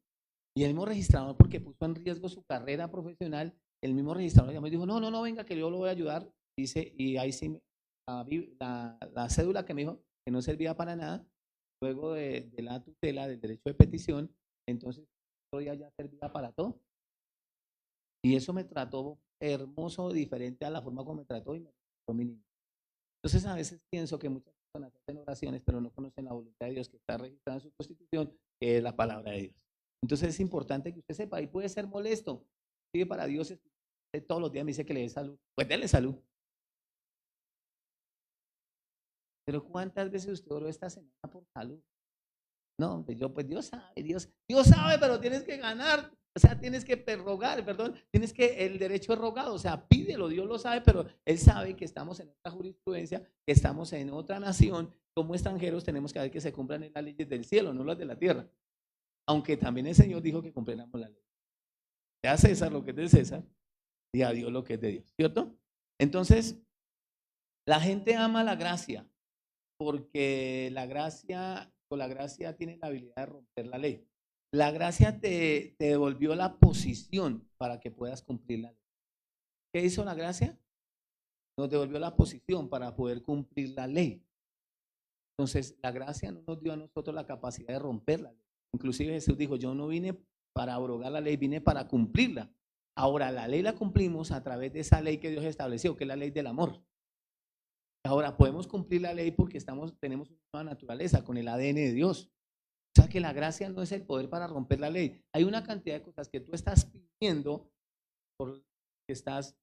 Speaker 1: Y el mismo registrador, porque puso en riesgo su carrera profesional, el mismo registrador lo llamó y dijo, no, no, no, venga, que yo lo voy a ayudar. Dice, y ahí sí, la cédula que me dijo que no servía para nada, luego de la tutela del derecho de petición, entonces ya servía para todo. Y eso me trató hermoso, diferente a la forma como me trató y me trató mi niño. Entonces a veces pienso que muchas personas hacen oraciones, pero no conocen la voluntad de Dios que está registrada en su constitución, que es la palabra de Dios. Entonces es importante que usted sepa, y puede ser molesto, sigue para Dios, todos los días me dice que le dé salud, pues déle salud. Pero ¿cuántas veces usted oró esta semana por salud? No, pues Dios sabe, pero tienes que ganar, o sea, tienes que rogar, perdón, tienes que, el derecho es rogado, o sea, pídelo, Dios lo sabe, pero Él sabe que estamos en otra jurisprudencia, que estamos en otra nación, como extranjeros tenemos que ver que se cumplan las leyes del cielo, no las de la tierra, aunque también el Señor dijo que cumpliéramos la ley. A César lo que es de César y a Dios lo que es de Dios, ¿cierto? Entonces, la gente ama la gracia, porque con la gracia tiene la habilidad de romper la ley. La gracia te devolvió la posición para que puedas cumplir la ley. ¿Qué hizo la gracia? Nos devolvió la posición para poder cumplir la ley. Entonces, la gracia no nos dio a nosotros la capacidad de romper la ley. Inclusive Jesús dijo, yo no vine para abrogar la ley, vine para cumplirla. Ahora, la ley la cumplimos a través de esa ley que Dios estableció, que es la ley del amor. Ahora podemos cumplir la ley porque tenemos una nueva naturaleza con el ADN de Dios. O sea que la gracia no es el poder para romper la ley. Hay una cantidad de cosas que tú estás pidiendo porque estás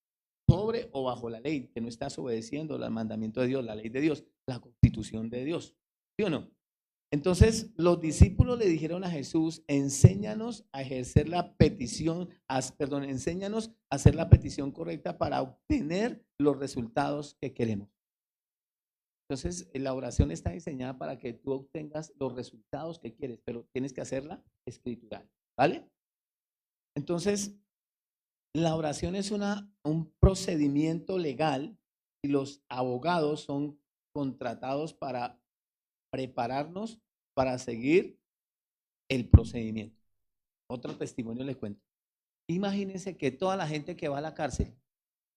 Speaker 1: sobre o bajo la ley, que no estás obedeciendo el mandamiento de Dios, la ley de Dios, la constitución de Dios. ¿Sí o no? Entonces los discípulos le dijeron a Jesús, enséñanos a ejercer la petición, enséñanos a hacer la petición correcta para obtener los resultados que queremos. Entonces, la oración está diseñada para que tú obtengas los resultados que quieres, pero tienes que hacerla escritural, ¿vale? Entonces, la oración es un procedimiento legal y los abogados son contratados para prepararnos para seguir el procedimiento. Otro testimonio les cuento. Imagínense que toda la gente que va a la cárcel,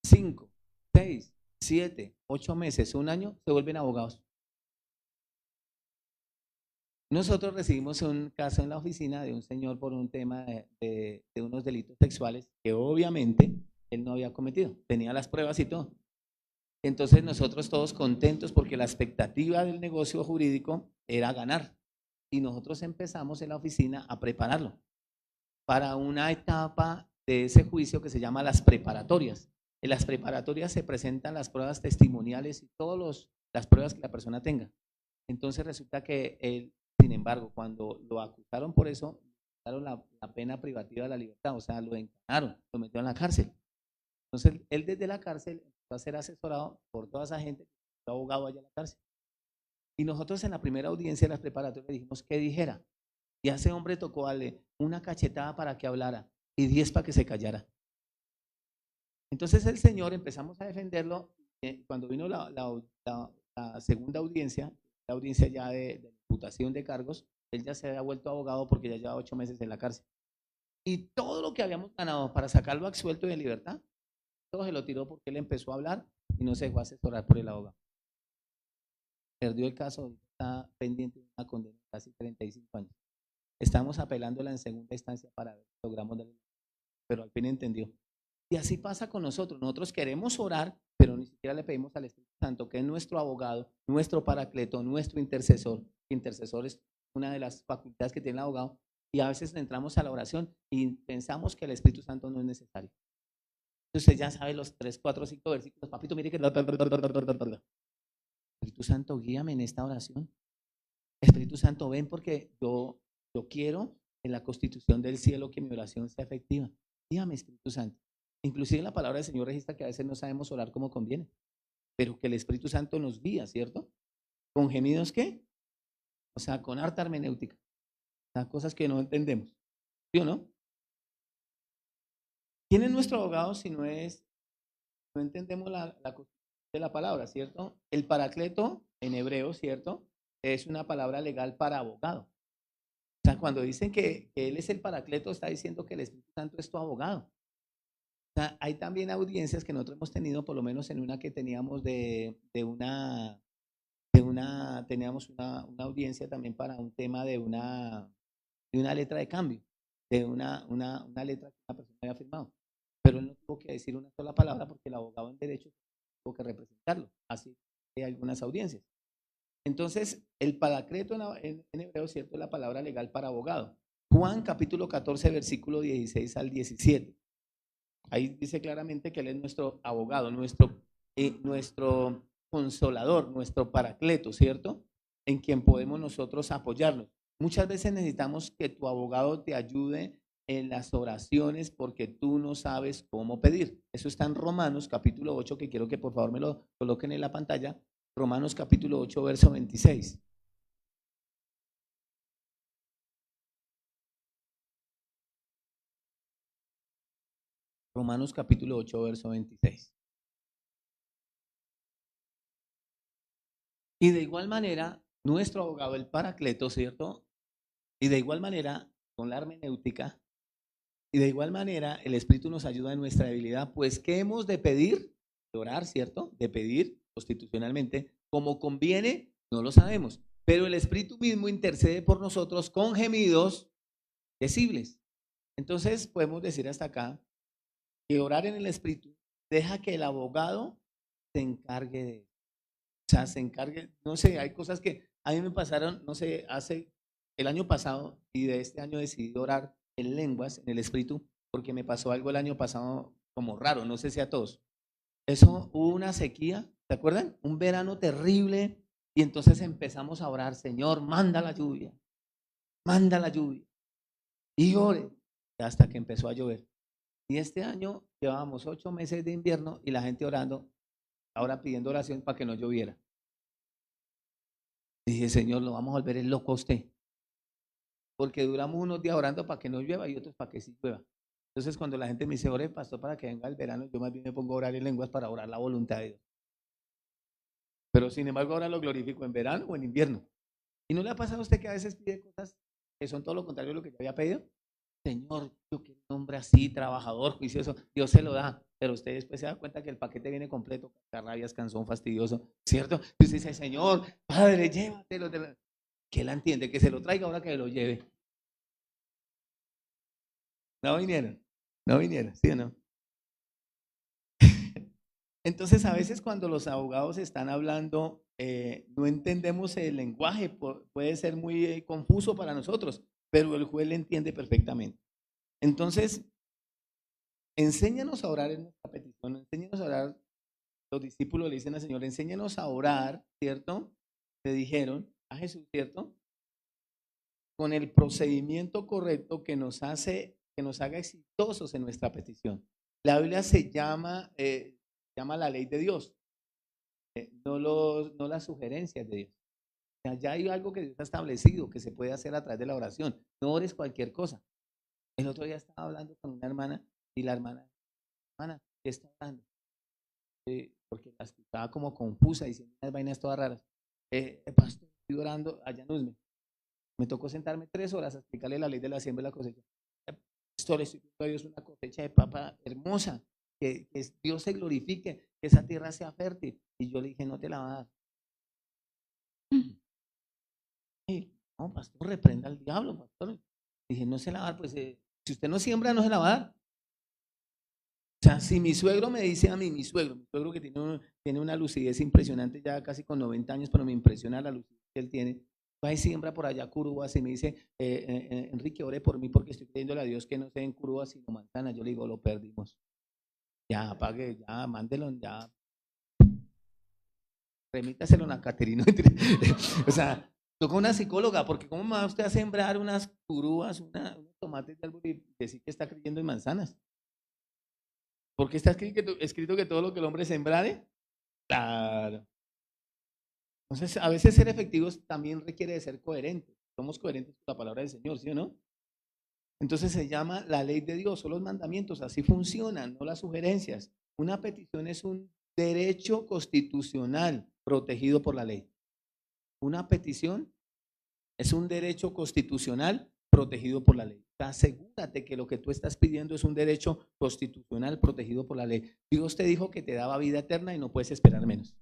Speaker 1: 5, 6, 7, 8 meses, un año, se vuelven abogados. Nosotros recibimos un caso en la oficina de un señor por un tema de unos delitos sexuales que obviamente él no había cometido, tenía las pruebas y todo. Entonces nosotros todos contentos porque la expectativa del negocio jurídico era ganar y nosotros empezamos en la oficina a prepararlo para una etapa de ese juicio que se llama las preparatorias. En las preparatorias se presentan las pruebas testimoniales y todas las pruebas que la persona tenga. Entonces resulta que él, sin embargo, cuando lo acusaron por eso, le dieron la pena privativa de la libertad, o sea, lo encarcelaron, lo metieron en la cárcel. Entonces, él desde la cárcel empezó a ser asesorado por toda esa gente que fue abogado allá en la cárcel. Y nosotros en la primera audiencia de las preparatorias le dijimos que dijera. Y a ese hombre tocó darle una cachetada para que hablara y 10 para que se callara. Entonces el señor empezamos a defenderlo. Cuando vino la segunda audiencia, la audiencia ya de imputación de cargos, él ya se había vuelto abogado porque ya llevaba 8 meses en la cárcel. Y todo lo que habíamos ganado para sacarlo absuelto y de libertad, todo se lo tiró porque él empezó a hablar y no se dejó asesorar por el abogado. Perdió el caso, está pendiente de una condena de casi 35 años. Estamos apelándola en segunda instancia para ver si logramos darle, pero al fin entendió. Y así pasa con nosotros. Nosotros queremos orar, pero ni siquiera le pedimos al Espíritu Santo, que es nuestro abogado, nuestro paracleto, nuestro intercesor. Intercesor es una de las facultades que tiene el abogado. Y a veces entramos a la oración y pensamos que el Espíritu Santo no es necesario. Entonces ya sabe los 3, 4, 5 versículos. Papito, mire que... Espíritu Santo, guíame en esta oración. Espíritu Santo, ven porque yo quiero en la constitución del cielo que mi oración sea efectiva. Dígame, Espíritu Santo. Inclusive la palabra del Señor registra que a veces no sabemos orar como conviene, pero que el Espíritu Santo nos guía, ¿cierto? ¿Con gemidos qué? O sea, con harta hermenéutica. O sea, cosas que no entendemos. ¿Sí o no? ¿Quién es nuestro abogado si no entendemos la de la palabra, ¿cierto? El paracleto en hebreo, ¿cierto? Es una palabra legal para abogado. O sea, cuando dicen que Él es el paracleto, está diciendo que el Espíritu Santo es tu abogado. O sea, hay también audiencias que nosotros hemos tenido, por lo menos en una que teníamos teníamos una audiencia también para un tema de una letra de cambio, de una letra que una persona había firmado. Pero él no tuvo que decir una sola palabra porque el abogado en derecho tuvo que representarlo. Así hay algunas audiencias. Entonces, el paracleto en hebreo, ¿cierto? Es la palabra legal para abogado. Juan capítulo 14, versículo 16 al 17. Ahí dice claramente que Él es nuestro abogado, nuestro consolador, nuestro paracleto, ¿cierto? En quien podemos nosotros apoyarnos. Muchas veces necesitamos que tu abogado te ayude en las oraciones porque tú no sabes cómo pedir. Eso está en Romanos capítulo 8, que quiero que por favor me lo coloquen en la pantalla. Romanos capítulo 8, verso 26. Romanos capítulo 8, verso 26. Y de igual manera, nuestro abogado, el paracleto, ¿cierto? Y de igual manera, con la hermenéutica, y de igual manera, el Espíritu nos ayuda en nuestra debilidad, pues ¿qué hemos de pedir? De orar, ¿cierto? De pedir constitucionalmente, como conviene, no lo sabemos. Pero el Espíritu mismo intercede por nosotros con gemidos decibles. Entonces, podemos decir hasta acá que orar en el Espíritu deja que el abogado se encargue de eso. O sea, se encargue, no sé, hay cosas que a mí me pasaron, no sé, hace el año pasado y de este año decidí orar en lenguas, en el Espíritu, porque me pasó algo el año pasado como raro, no sé si a todos. Eso, hubo una sequía, ¿se acuerdan? Un verano terrible y entonces empezamos a orar, Señor, manda la lluvia y ore hasta que empezó a llover. Y este año llevábamos 8 meses de invierno y la gente orando, ahora pidiendo oración para que no lloviera. Dije, Señor, lo vamos a volver el loco a usted, porque duramos unos días orando para que no llueva y otros para que sí llueva. Entonces, cuando la gente me dice, ore, pastor, para que venga el verano, yo más bien me pongo a orar en lenguas para orar la voluntad de Dios. Pero sin embargo, ahora lo glorifico en verano o en invierno. ¿Y no le ha pasado a usted que a veces pide cosas que son todo lo contrario de lo que yo había pedido? Señor, yo quiero un hombre así, trabajador, juicioso, Dios se lo da, pero usted después se da cuenta que el paquete viene completo, rabias, cansón, fastidioso, ¿cierto? Y usted dice, Señor, Padre, llévatelo. Que él entiende, que se lo traiga ahora que lo lleve. No vinieron, ¿sí o no? Entonces, a veces cuando los abogados están hablando, no entendemos el lenguaje, puede ser muy confuso para nosotros, pero el juez le entiende perfectamente. Entonces, enséñanos a orar en nuestra petición, enséñanos a orar. Los discípulos le dicen al Señor, enséñanos a orar, ¿cierto? Le dijeron a Jesús, ¿cierto? Con el procedimiento correcto que nos haga exitosos en nuestra petición. La Biblia se llama la ley de Dios, no las sugerencias de Dios. O sea, ya hay algo que Dios ha establecido que se puede hacer a través de la oración. No ores cualquier cosa. El otro día estaba hablando con una hermana y la hermana, ¿qué está orando? Porque la escuchaba como confusa, diciendo unas vainas todas raras. Pastor, estoy orando allá en Usme. Me tocó sentarme 3 horas a explicarle la ley de la siembra y la cosecha. Pastor, estoy pidiendo a Dios una cosecha de papa hermosa, que Dios se glorifique, que esa tierra sea fértil. Y yo le dije, no te la va a dar. No, pastor, reprenda al diablo, pastor. Dije, no se la va a dar, pues si usted no siembra, no se la va a dar. O sea, si mi suegro me dice a mí, mi suegro que tiene una lucidez impresionante, ya casi con 90 años, pero me impresiona la lucidez que él tiene, va y siembra por allá curubas y me dice, Enrique, ore por mí porque estoy pidiéndole a Dios que no sean curubas sino manzanas. Yo le digo, lo perdimos. Ya, pague, ya, mándelo, ya. Remítaselo a Caterina. O sea, toca una psicóloga, porque ¿cómo va usted a sembrar unas curubas, unos tomates de árbol y decir que está creyendo en manzanas? Porque está escrito que todo lo que el hombre sembrare, claro. Entonces, a veces ser efectivos también requiere de ser coherentes. Somos coherentes con la palabra del Señor, ¿sí o no? Entonces se llama la ley de Dios, son los mandamientos, así funcionan, no las sugerencias. Una petición es un derecho constitucional protegido por la ley. Una petición es un derecho constitucional protegido por la ley. Asegúrate que lo que tú estás pidiendo es un derecho constitucional protegido por la ley. Dios te dijo que te daba vida eterna y no puedes esperar menos.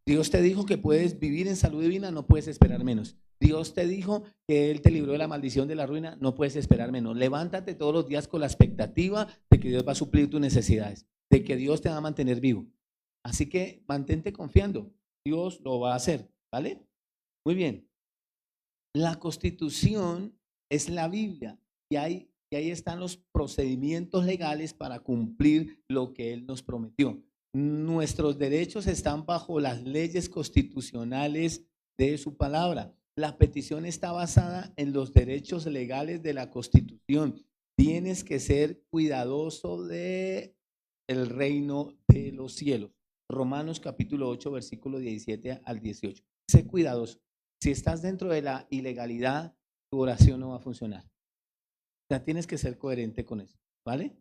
Speaker 1: Dios te dijo que puedes vivir en salud divina, no puedes esperar menos. Dios te dijo que Él te libró de la maldición de la ruina, no puedes esperar menos. Levántate todos los días con la expectativa de que Dios va a suplir tus necesidades, de que Dios te va a mantener vivo. Así que mantente confiando, Dios lo va a hacer, ¿vale? Muy bien. La Constitución es la Biblia y ahí están los procedimientos legales para cumplir lo que Él nos prometió. Nuestros derechos están bajo las leyes constitucionales de su palabra. La petición está basada en los derechos legales de la Constitución. Tienes que ser cuidadoso de el reino de los cielos. Romanos capítulo 8, versículo 17 al 18. Sé cuidadoso. Si estás dentro de la ilegalidad, tu oración no va a funcionar. O sea, tienes que ser coherente con eso, ¿vale?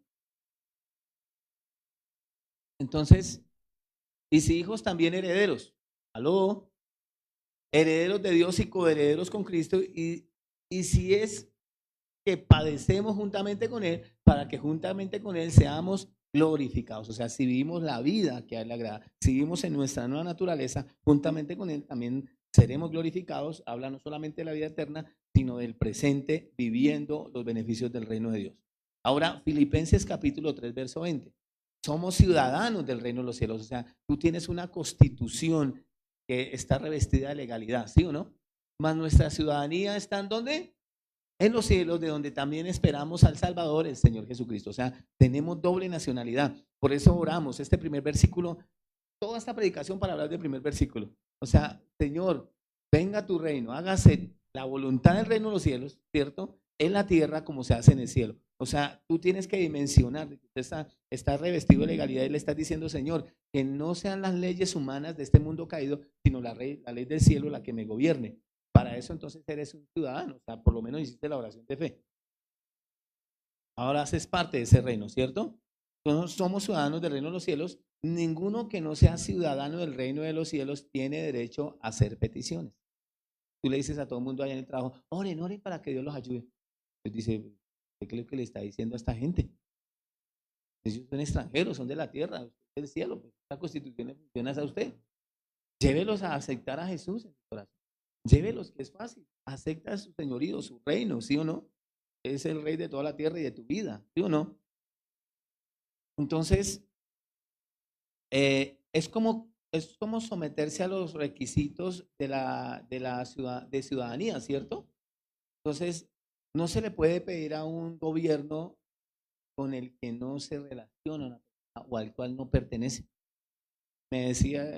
Speaker 1: Entonces, y si hijos también herederos, aló, herederos de Dios y coherederos con Cristo, y si es que padecemos juntamente con Él, para que juntamente con Él seamos glorificados. O sea, si vivimos la vida que a Él le agrada, si vivimos en nuestra nueva naturaleza, juntamente con Él también seremos glorificados. Habla no solamente de la vida eterna, sino del presente, viviendo los beneficios del reino de Dios. Ahora, Filipenses capítulo 3, verso 20. Somos ciudadanos del reino de los cielos. O sea, tú tienes una constitución que está revestida de legalidad, ¿sí o no? Mas nuestra ciudadanía está ¿en dónde? En los cielos, de donde también esperamos al Salvador, el Señor Jesucristo. O sea, tenemos doble nacionalidad. Por eso oramos este primer versículo, toda esta predicación para hablar del primer versículo. O sea, Señor, venga tu reino, hágase la voluntad del reino de los cielos, ¿cierto? En la tierra como se hace en el cielo. O sea, tú tienes que dimensionar que usted está revestido de legalidad y le estás diciendo, Señor, que no sean las leyes humanas de este mundo caído, sino la ley del cielo la que me gobierne. Para eso entonces eres un ciudadano, o sea, por lo menos hiciste la oración de fe. Ahora haces parte de ese reino, ¿cierto? Todos somos ciudadanos del reino de los cielos. Ninguno que no sea ciudadano del reino de los cielos tiene derecho a hacer peticiones. Tú le dices a todo el mundo allá en el trabajo, oren, oren para que Dios los ayude. Entonces dice, ¿qué creo que le está diciendo a esta gente? Ellos son extranjeros, son de la tierra, del cielo. Pues, la constitución le funciona a usted. Llévelos a aceptar a Jesús en su corazón. Llévelos, que es fácil. Acepta su señorío, su reino, ¿sí o no? Es el rey de toda la tierra y de tu vida, ¿sí o no? Entonces, es como someterse a los requisitos de ciudadanía, ¿cierto? Entonces, no se le puede pedir a un gobierno con el que no se relaciona una persona o al cual no pertenece. Me decía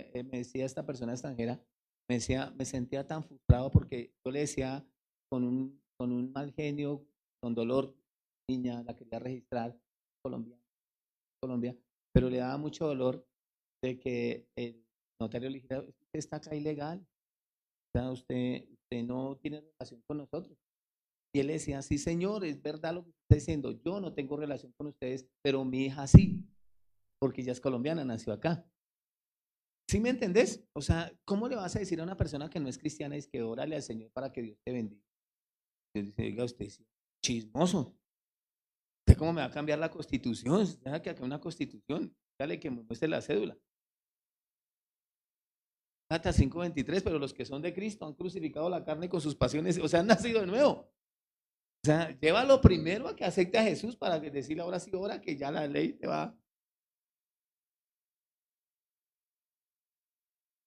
Speaker 1: esta persona extranjera, me decía, me sentía tan frustrado porque yo le decía con un mal genio, con dolor, niña, la quería registrar, Colombia, pero le daba mucho dolor de que el notario le dijera, usted está acá ilegal, o sea, usted no tiene relación con nosotros. Y él le decía, sí señor, es verdad lo que está diciendo, yo no tengo relación con ustedes, pero mi hija sí, porque ella es colombiana, nació acá. ¿Sí me entendés? O sea, ¿cómo le vas a decir a una persona que no es cristiana es que órale al Señor para que Dios te bendiga? Dios dice, diga usted, sí, chismoso. ¿Usted cómo me va a cambiar la constitución? Deja que acá una constitución. Dale que me muestre la cédula. Hasta 5:23, pero los que son de Cristo han crucificado la carne con sus pasiones, o sea, han nacido de nuevo. O sea, llévalo primero a que acepte a Jesús para que decirle ahora sí, ahora que ya la ley te va.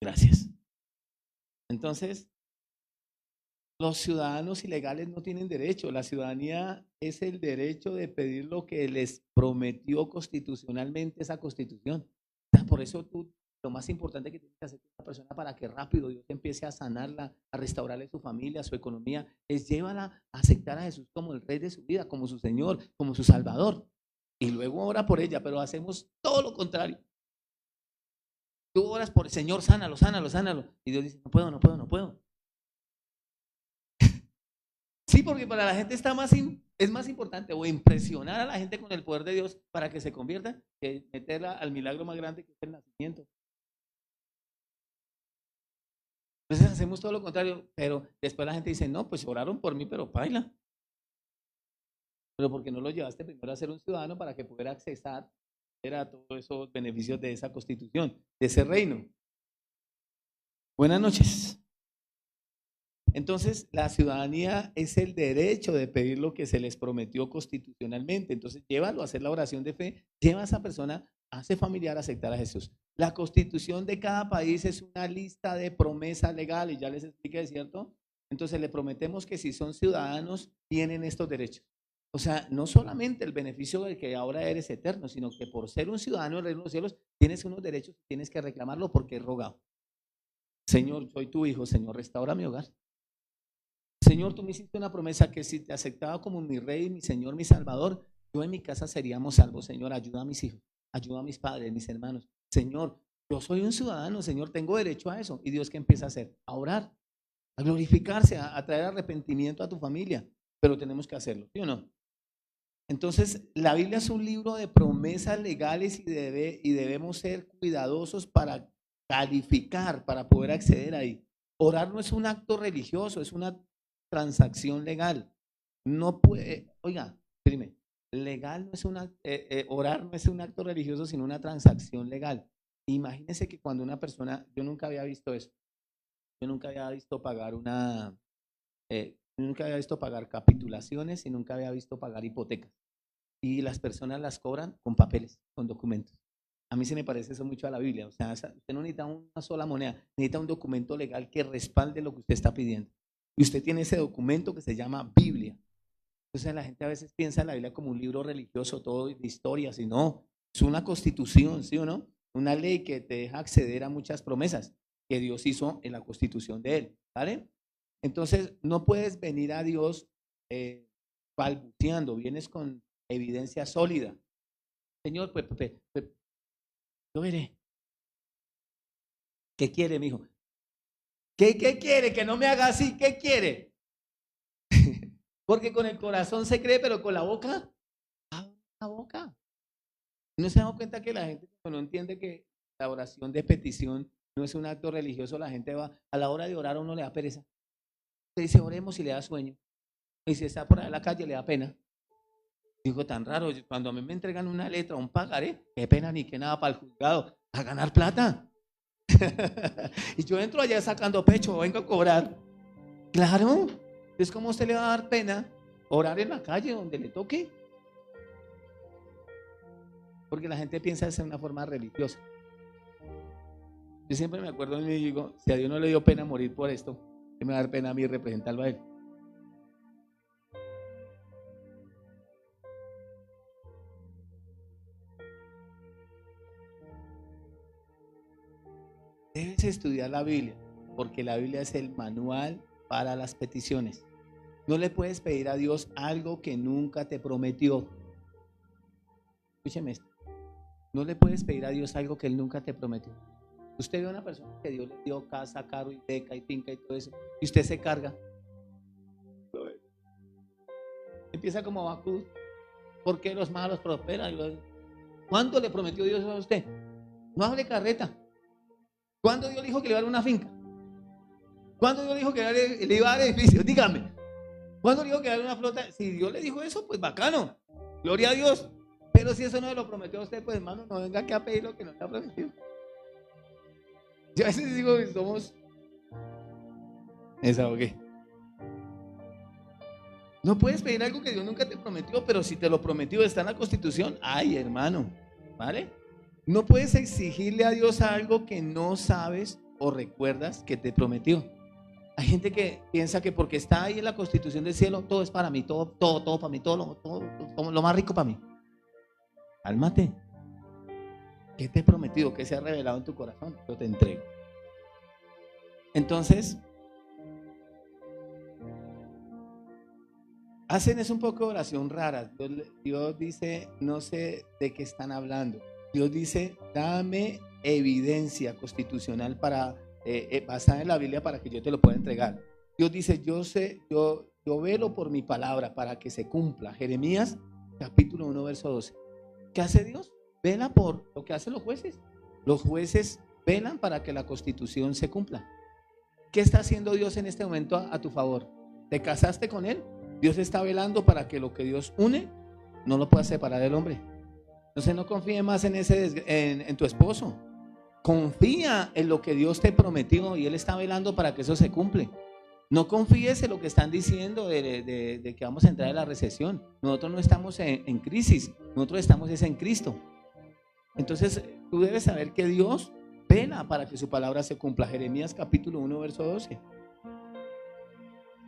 Speaker 1: Gracias. Entonces, los ciudadanos ilegales no tienen derecho. La ciudadanía es el derecho de pedir lo que les prometió constitucionalmente esa constitución. O sea, por eso lo más importante que tiene que hacer una persona para que rápido Dios empiece a sanarla, a restaurarle su familia, su economía, es llévala a aceptar a Jesús como el rey de su vida, como su Señor, como su Salvador. Y luego ora por ella, pero hacemos todo lo contrario. Tú oras por el Señor, sánalo, sánalo, sánalo. Y Dios dice, no puedo, no puedo, no puedo. Sí, porque para la gente es más importante o impresionar a la gente con el poder de Dios para que se convierta que meterla al milagro más grande que es el nacimiento. Entonces hacemos todo lo contrario, pero después la gente dice, no, pues oraron por mí, pero paila. Pero porque no lo llevaste primero a ser un ciudadano para que pudiera accesar a todos esos beneficios de esa constitución, de ese reino. Buenas noches. Entonces, la ciudadanía es el derecho de pedir lo que se les prometió constitucionalmente. Entonces, llévalo a hacer la oración de fe, lleva a esa persona, hace familiar a aceptar a Jesús. La constitución de cada país es una lista de promesas legales, ya les expliqué, ¿cierto? Entonces le prometemos que si son ciudadanos, tienen estos derechos. O sea, no solamente el beneficio de que ahora eres eterno, sino que por ser un ciudadano del reino de los cielos, tienes unos derechos y tienes que reclamarlo porque es rogado. Señor, soy tu hijo, Señor, restaura mi hogar. Señor, tú me hiciste una promesa que si te aceptaba como mi rey, mi Señor, mi Salvador, yo en mi casa seríamos salvos. Señor, ayuda a mis hijos, ayuda a mis padres, mis hermanos. Señor, yo soy un ciudadano, Señor, tengo derecho a eso. ¿Y Dios qué empieza a hacer? A orar, a glorificarse, a traer arrepentimiento a tu familia. Pero tenemos que hacerlo, ¿sí o no? Entonces, la Biblia es un libro de promesas legales y debemos ser cuidadosos para calificar, para poder acceder ahí. Orar no es un acto religioso, es una transacción legal. No puede, oiga, dime, legal no es una, orar no es un acto religioso, sino una transacción legal. Imagínense que cuando una persona, yo nunca había visto eso, yo nunca había visto pagar nunca había visto pagar capitulaciones y nunca había visto pagar hipotecas. Y las personas las cobran con papeles, con documentos. A mí se me parece eso mucho a la Biblia. O sea, usted no necesita una sola moneda, necesita un documento legal que respalde lo que usted está pidiendo. Y usted tiene ese documento que se llama Biblia. Entonces la gente a veces piensa en la Biblia como un libro religioso, todo de historias, y no, es una constitución, ¿sí o no? Una ley que te deja acceder a muchas promesas que Dios hizo en la constitución de él, ¿vale? Entonces no puedes venir a Dios balbuceando, vienes con evidencia sólida. Señor, yo veré. ¿Qué quiere, mijo? ¿Qué quiere? Que no me haga así. ¿Qué quiere? Porque con el corazón se cree, pero con la boca, abre la boca. ¿No se da cuenta que la gente no entiende que la oración de petición no es un acto religioso? La gente va, a la hora de orar a uno le da pereza. Usted dice, oremos y le da sueño. Y si está por ahí en la calle le da pena. Digo, tan raro, cuando a mí me entregan una letra, un pagaré, qué pena ni que nada para el juzgado, a ganar plata. Y yo entro allá sacando pecho, vengo a cobrar. Claro, es como a usted le va a dar pena orar en la calle donde le toque. Porque la gente piensa de una forma religiosa. Yo siempre me acuerdo y me digo, si a Dios no le dio pena morir por esto, ¿qué me va a dar pena a mí representarlo a él? Debes estudiar la Biblia, porque la Biblia es el manual para las peticiones. No le puedes pedir a Dios algo que nunca te prometió. Escúcheme esto. No le puedes pedir a Dios algo que Él nunca te prometió. Usted ve a una persona que Dios le dio casa, carro y beca y finca y todo eso, y usted se carga. Empieza como Habacuc. ¿Por qué los malos prosperan? ¿Cuándo le prometió Dios a usted? No hable carreta. ¿Cuándo Dios le dijo que le iba a dar una finca? ¿Cuándo Dios le dijo que le iba a dar edificios? Dígame. ¿Cuándo le dijo que le iba a dar una flota? Si Dios le dijo eso, pues bacano. Gloria a Dios. Pero si eso no lo prometió a usted, pues hermano, no venga aquí a pedir lo que no le ha prometido. Yo a veces digo que somos esa o qué. No puedes pedir algo que Dios nunca te prometió, pero si te lo prometió, está en la Constitución. Ay, hermano, ¿vale? No puedes exigirle a Dios algo que no sabes o recuerdas que te prometió. Hay gente que piensa que porque está ahí en la Constitución del cielo, todo es para mí, todo para mí, todo lo más rico para mí. Cálmate. ¿Qué te he prometido? ¿Qué se ha revelado en tu corazón? Yo te entrego. Entonces, hacen es un poco de oración rara. Dios dice, no sé de qué están hablando. Dios dice, dame evidencia constitucional basada en la Biblia para que yo te lo pueda entregar. Dios dice, yo velo por mi palabra para que se cumpla. Jeremías capítulo 1 verso 12. ¿Qué hace Dios? Vela por lo que hacen los jueces. Los jueces velan para que la Constitución se cumpla. ¿Qué está haciendo Dios en este momento a tu favor? ¿Te casaste con Él? Dios está velando para que lo que Dios une no lo pueda separar el hombre. Entonces no confíe más en tu esposo. Confía en lo que Dios te prometió y Él está velando para que eso se cumple. No confíes en lo que están diciendo de que vamos a entrar en la recesión. Nosotros no estamos en crisis, nosotros estamos en Cristo. Entonces Tú debes saber que Dios vela para que su palabra se cumpla. Jeremías capítulo 1, verso 12.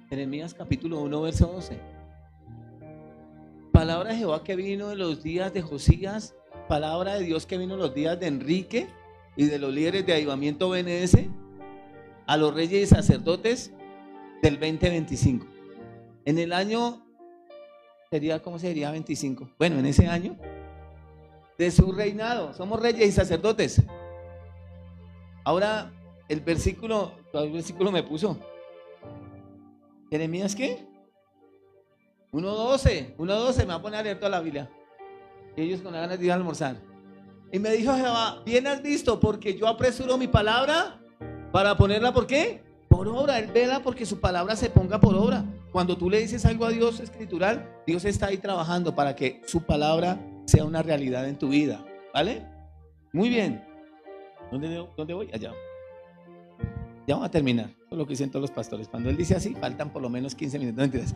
Speaker 1: Jeremías capítulo 1, verso 12. Palabra de Jehová que vino en los días de Josías, palabra de Dios que vino en los días de Enrique y de los líderes de avivamiento BNS a los reyes y sacerdotes del 2025. En el año, ¿cómo sería 25? Bueno, en ese año de su reinado, somos reyes y sacerdotes. Ahora, el versículo, ¿cuál versículo me puso? ¿Jeremías qué? 1:12, me va a poner a leer toda la Biblia. Y ellos con ganas de ir a almorzar. Y me dijo Jehová, bien has visto, porque yo apresuro mi palabra para ponerla, ¿por qué? Por obra. Él vela porque su palabra se ponga por obra. Cuando tú le dices algo a Dios escritural, Dios está ahí trabajando para que su palabra sea una realidad en tu vida, ¿vale? Muy bien. ¿Dónde voy? Allá. Ya vamos a terminar. Eso es lo que dicen todos los pastores. Cuando él dice así, faltan por lo menos 15 minutos. No entiendes.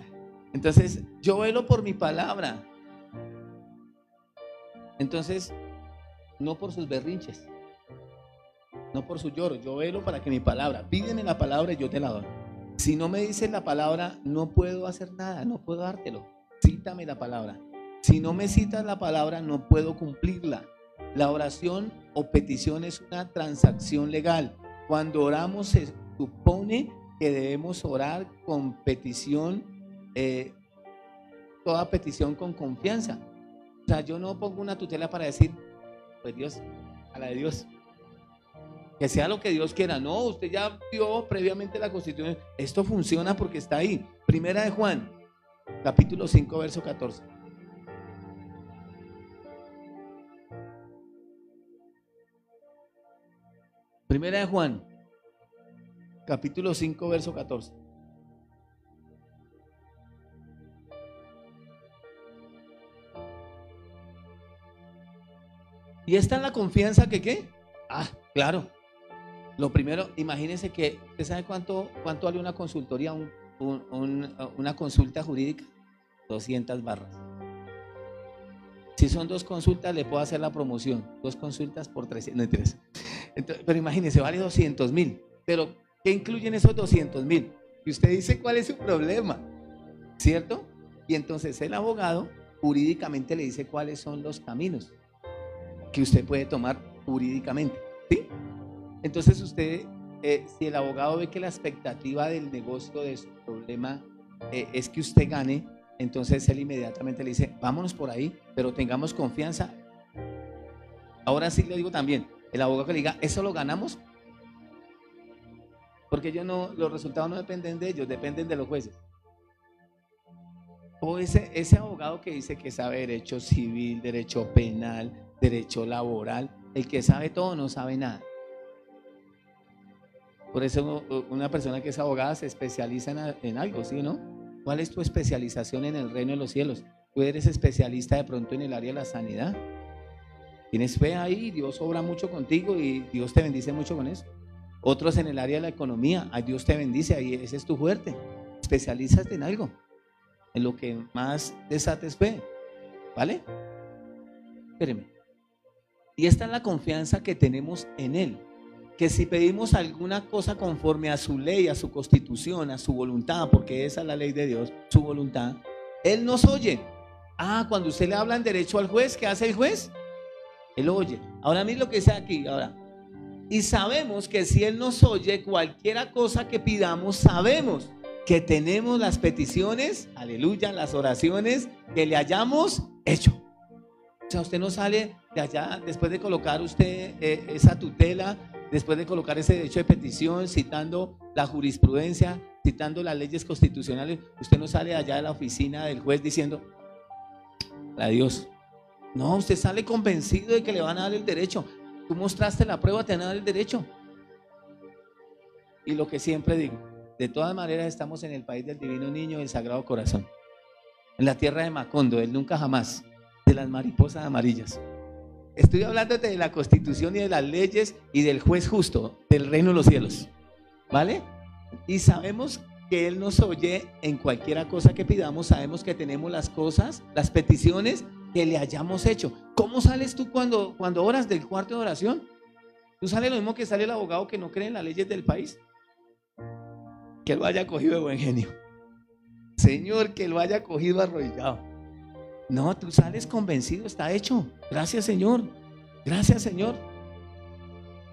Speaker 1: Entonces, yo velo por mi palabra. Entonces, no por sus berrinches, no por su lloro. Yo velo para que mi palabra, pídeme la palabra y yo te la doy. Si no me dices la palabra, no puedo hacer nada, no puedo dártelo. Cítame la palabra. Si no me citas la palabra, no puedo cumplirla. La oración o petición es una transacción legal. Cuando oramos se supone que debemos orar con petición, toda petición con confianza. O sea, yo no pongo una tutela para decir, pues Dios, a la de Dios, que sea lo que Dios quiera. No, usted ya vio previamente la Constitución. Esto funciona porque está ahí. Primera de Juan, capítulo 5, verso 14. Primera de Juan, capítulo 5, verso 14. Y esta es la confianza que ¿qué? Claro. Lo primero, imagínense que, ¿usted sabe cuánto vale una consultoría, una consulta jurídica? 200 barras. Si son 2 consultas, le puedo hacer la promoción. 2 consultas por 300. No interesa. Entonces, pero imagínense, vale 200,000. Pero, ¿qué incluyen esos 200,000? Y usted dice cuál es su problema, ¿cierto? Y entonces el abogado jurídicamente le dice cuáles son los caminos que usted puede tomar jurídicamente, ¿sí? Entonces usted, si el abogado ve que la expectativa del negocio de su problema es que usted gane, entonces él inmediatamente le dice, vámonos por ahí, pero tengamos confianza. Ahora sí le digo también, el abogado que le diga, ¿eso lo ganamos? Porque los resultados no dependen de ellos, dependen de los jueces. O ese abogado que dice que sabe derecho civil, derecho penal, derecho laboral, el que sabe todo no sabe nada. Por eso una persona que es abogada se especializa en algo, ¿sí o no? ¿Cuál es tu especialización en el reino de los cielos? Tú eres especialista de pronto en el área de la sanidad. Tienes fe ahí, Dios obra mucho contigo y Dios te bendice mucho con eso. Otros en el área de la economía, ahí Dios te bendice, ahí ese es tu fuerte. Especialízate en algo, en lo que más desates fe, ¿vale? Espéreme. Y esta es la confianza que tenemos en Él, que si pedimos alguna cosa conforme a su ley, a su constitución, a su voluntad, porque esa es la ley de Dios, su voluntad, Él nos oye. Cuando usted le habla en derecho al juez, ¿qué hace el juez? Él oye. Ahora miren lo que dice aquí, ahora. Y sabemos que si Él nos oye, cualquiera cosa que pidamos, sabemos que tenemos las peticiones, aleluya, las oraciones que le hayamos hecho. O sea, usted no sale de allá después de colocar usted esa tutela, después de colocar ese derecho de petición, citando la jurisprudencia, citando las leyes constitucionales. Usted no sale allá de la oficina del juez diciendo, adiós. No, usted sale convencido de que le van a dar el derecho. Tú mostraste la prueba, te van a dar el derecho. Y lo que siempre digo, de todas maneras estamos en el país del Divino Niño, del Sagrado Corazón, en la tierra de Macondo, del nunca jamás, de las mariposas amarillas. Estoy hablando de la Constitución y de las leyes y del juez justo, del reino de los cielos, ¿vale? Y sabemos que Él nos oye en cualquiera cosa que pidamos. Sabemos que tenemos las cosas, las peticiones que le hayamos hecho. ¿Cómo sales tú cuando oras del cuarto de oración? ¿Tú sales lo mismo que sale el abogado que no cree en las leyes del país? Que lo haya cogido de buen genio. Señor, que lo haya cogido arrodillado. No, tú sales convencido, está hecho. Gracias, Señor. Gracias, Señor.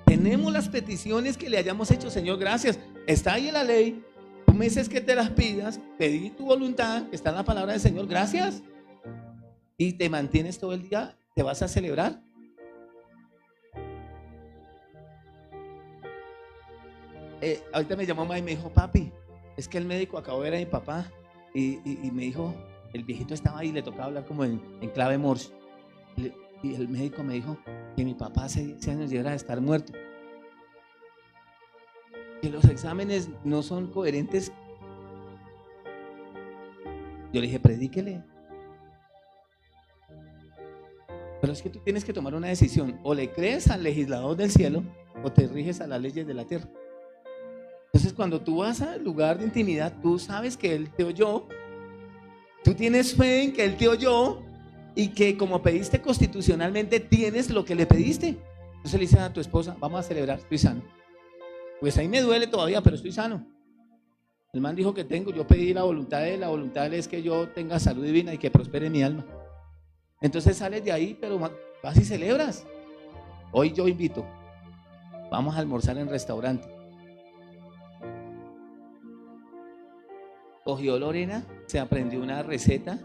Speaker 1: Tenemos las peticiones que le hayamos hecho, Señor, gracias. Está ahí en la ley. Tú me dices que te las pidas, pedí tu voluntad, está en la palabra del Señor, gracias. Y te mantienes todo el día, te vas a celebrar. Ahorita me llamó mamá y me dijo, papi, es que el médico acabó de ver a mi papá y me dijo, el viejito estaba ahí, le tocaba hablar como en clave Morse. Y el médico me dijo que mi papá hace 10 años llegara a estar muerto. Que los exámenes no son coherentes. Yo le dije, predíquele. Pero es que tú tienes que tomar una decisión. O le crees al legislador del cielo o te riges a las leyes de la tierra. Entonces cuando tú vas al lugar de intimidad, tú sabes que Él te oyó. Tú tienes fe en que Él te oyó y que como pediste constitucionalmente tienes lo que le pediste. Entonces le dices a tu esposa, vamos a celebrar, estoy sano. Pues ahí me duele todavía, pero estoy sano. El man dijo que tengo, yo pedí la voluntad de él, la voluntad de él es que yo tenga salud divina y que prospere mi alma. Entonces sales de ahí, pero vas y celebras. Hoy yo invito, vamos a almorzar en restaurante. Cogió Lorena, se aprendió una receta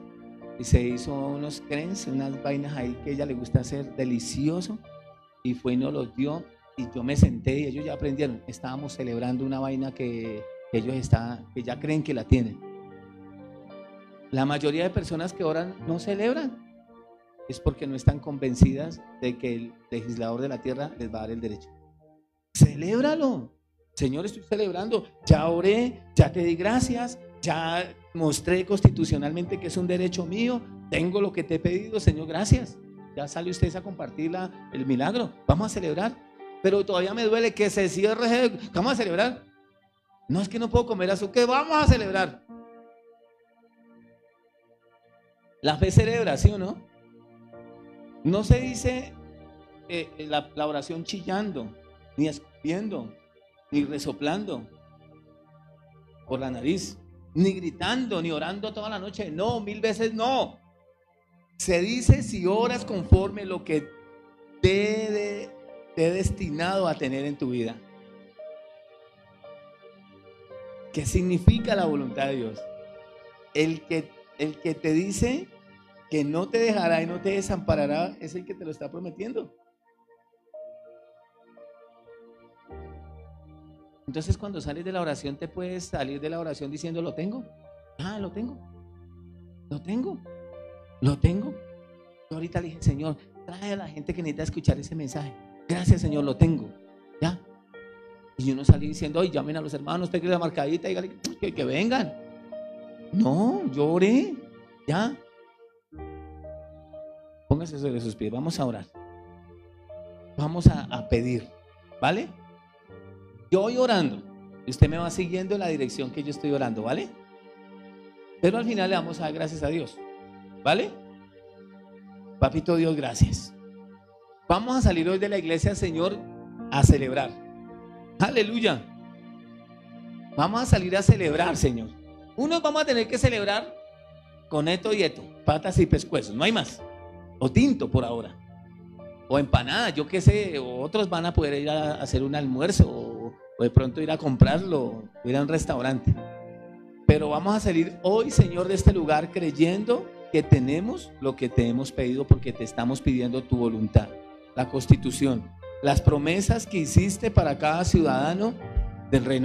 Speaker 1: y se hizo unos crens, unas vainas ahí que a ella le gusta hacer, delicioso, y fue y nos los dio. Y yo me senté y ellos ya aprendieron. Estábamos celebrando una vaina que ellos que ya creen que la tienen. La mayoría de personas que oran no celebran. Es porque no están convencidas de que el legislador de la tierra les va a dar el derecho. Celébralo. Señor, estoy celebrando. Ya oré, ya te di gracias, ya mostré constitucionalmente que es un derecho mío. Tengo lo que te he pedido, Señor, gracias. Ya sale usted a compartir el milagro. Vamos a celebrar. Pero todavía me duele que se cierre. ¿Vamos a celebrar? No, es que no puedo comer azúcar. Vamos a celebrar. La fe celebra, ¿sí o no? No se dice la oración chillando, ni escupiendo, ni resoplando por la nariz, ni gritando, ni orando toda la noche. No, 1000 veces no. Se dice si oras conforme lo que te he destinado a tener en tu vida. ¿Qué significa la voluntad de Dios? El que te dice que no te dejará y no te desamparará es el que te lo está prometiendo. Entonces cuando sales de la oración te puedes salir de la oración diciendo lo tengo. Ah, lo tengo. Lo tengo. Lo tengo. Yo ahorita le dije, Señor, trae a la gente que necesita escuchar ese mensaje. Gracias, Señor, lo tengo. ¿Ya? Y yo no salí diciendo, oye, llamen a los hermanos, tengan la marcadita, díganle que vengan. No, yo oré. ¿Ya? Póngase sobre sus pies, vamos a orar. Vamos a pedir, ¿vale? Yo voy orando y usted me va siguiendo en la dirección que yo estoy orando, ¿vale? Pero al final le vamos a dar gracias a Dios, ¿vale? Papito Dios, gracias. Vamos a salir hoy de la iglesia, Señor, a celebrar. Aleluya. Vamos a salir a celebrar, Señor. Unos vamos a tener que celebrar con eto y eto, patas y pescuezos, no hay más. O tinto por ahora. O empanada, yo qué sé. O otros van a poder ir a hacer un almuerzo o de pronto ir a comprarlo, o ir a un restaurante. Pero vamos a salir hoy, Señor, de este lugar creyendo que tenemos lo que te hemos pedido porque te estamos pidiendo tu voluntad. La Constitución, las promesas que hiciste para cada ciudadano del reino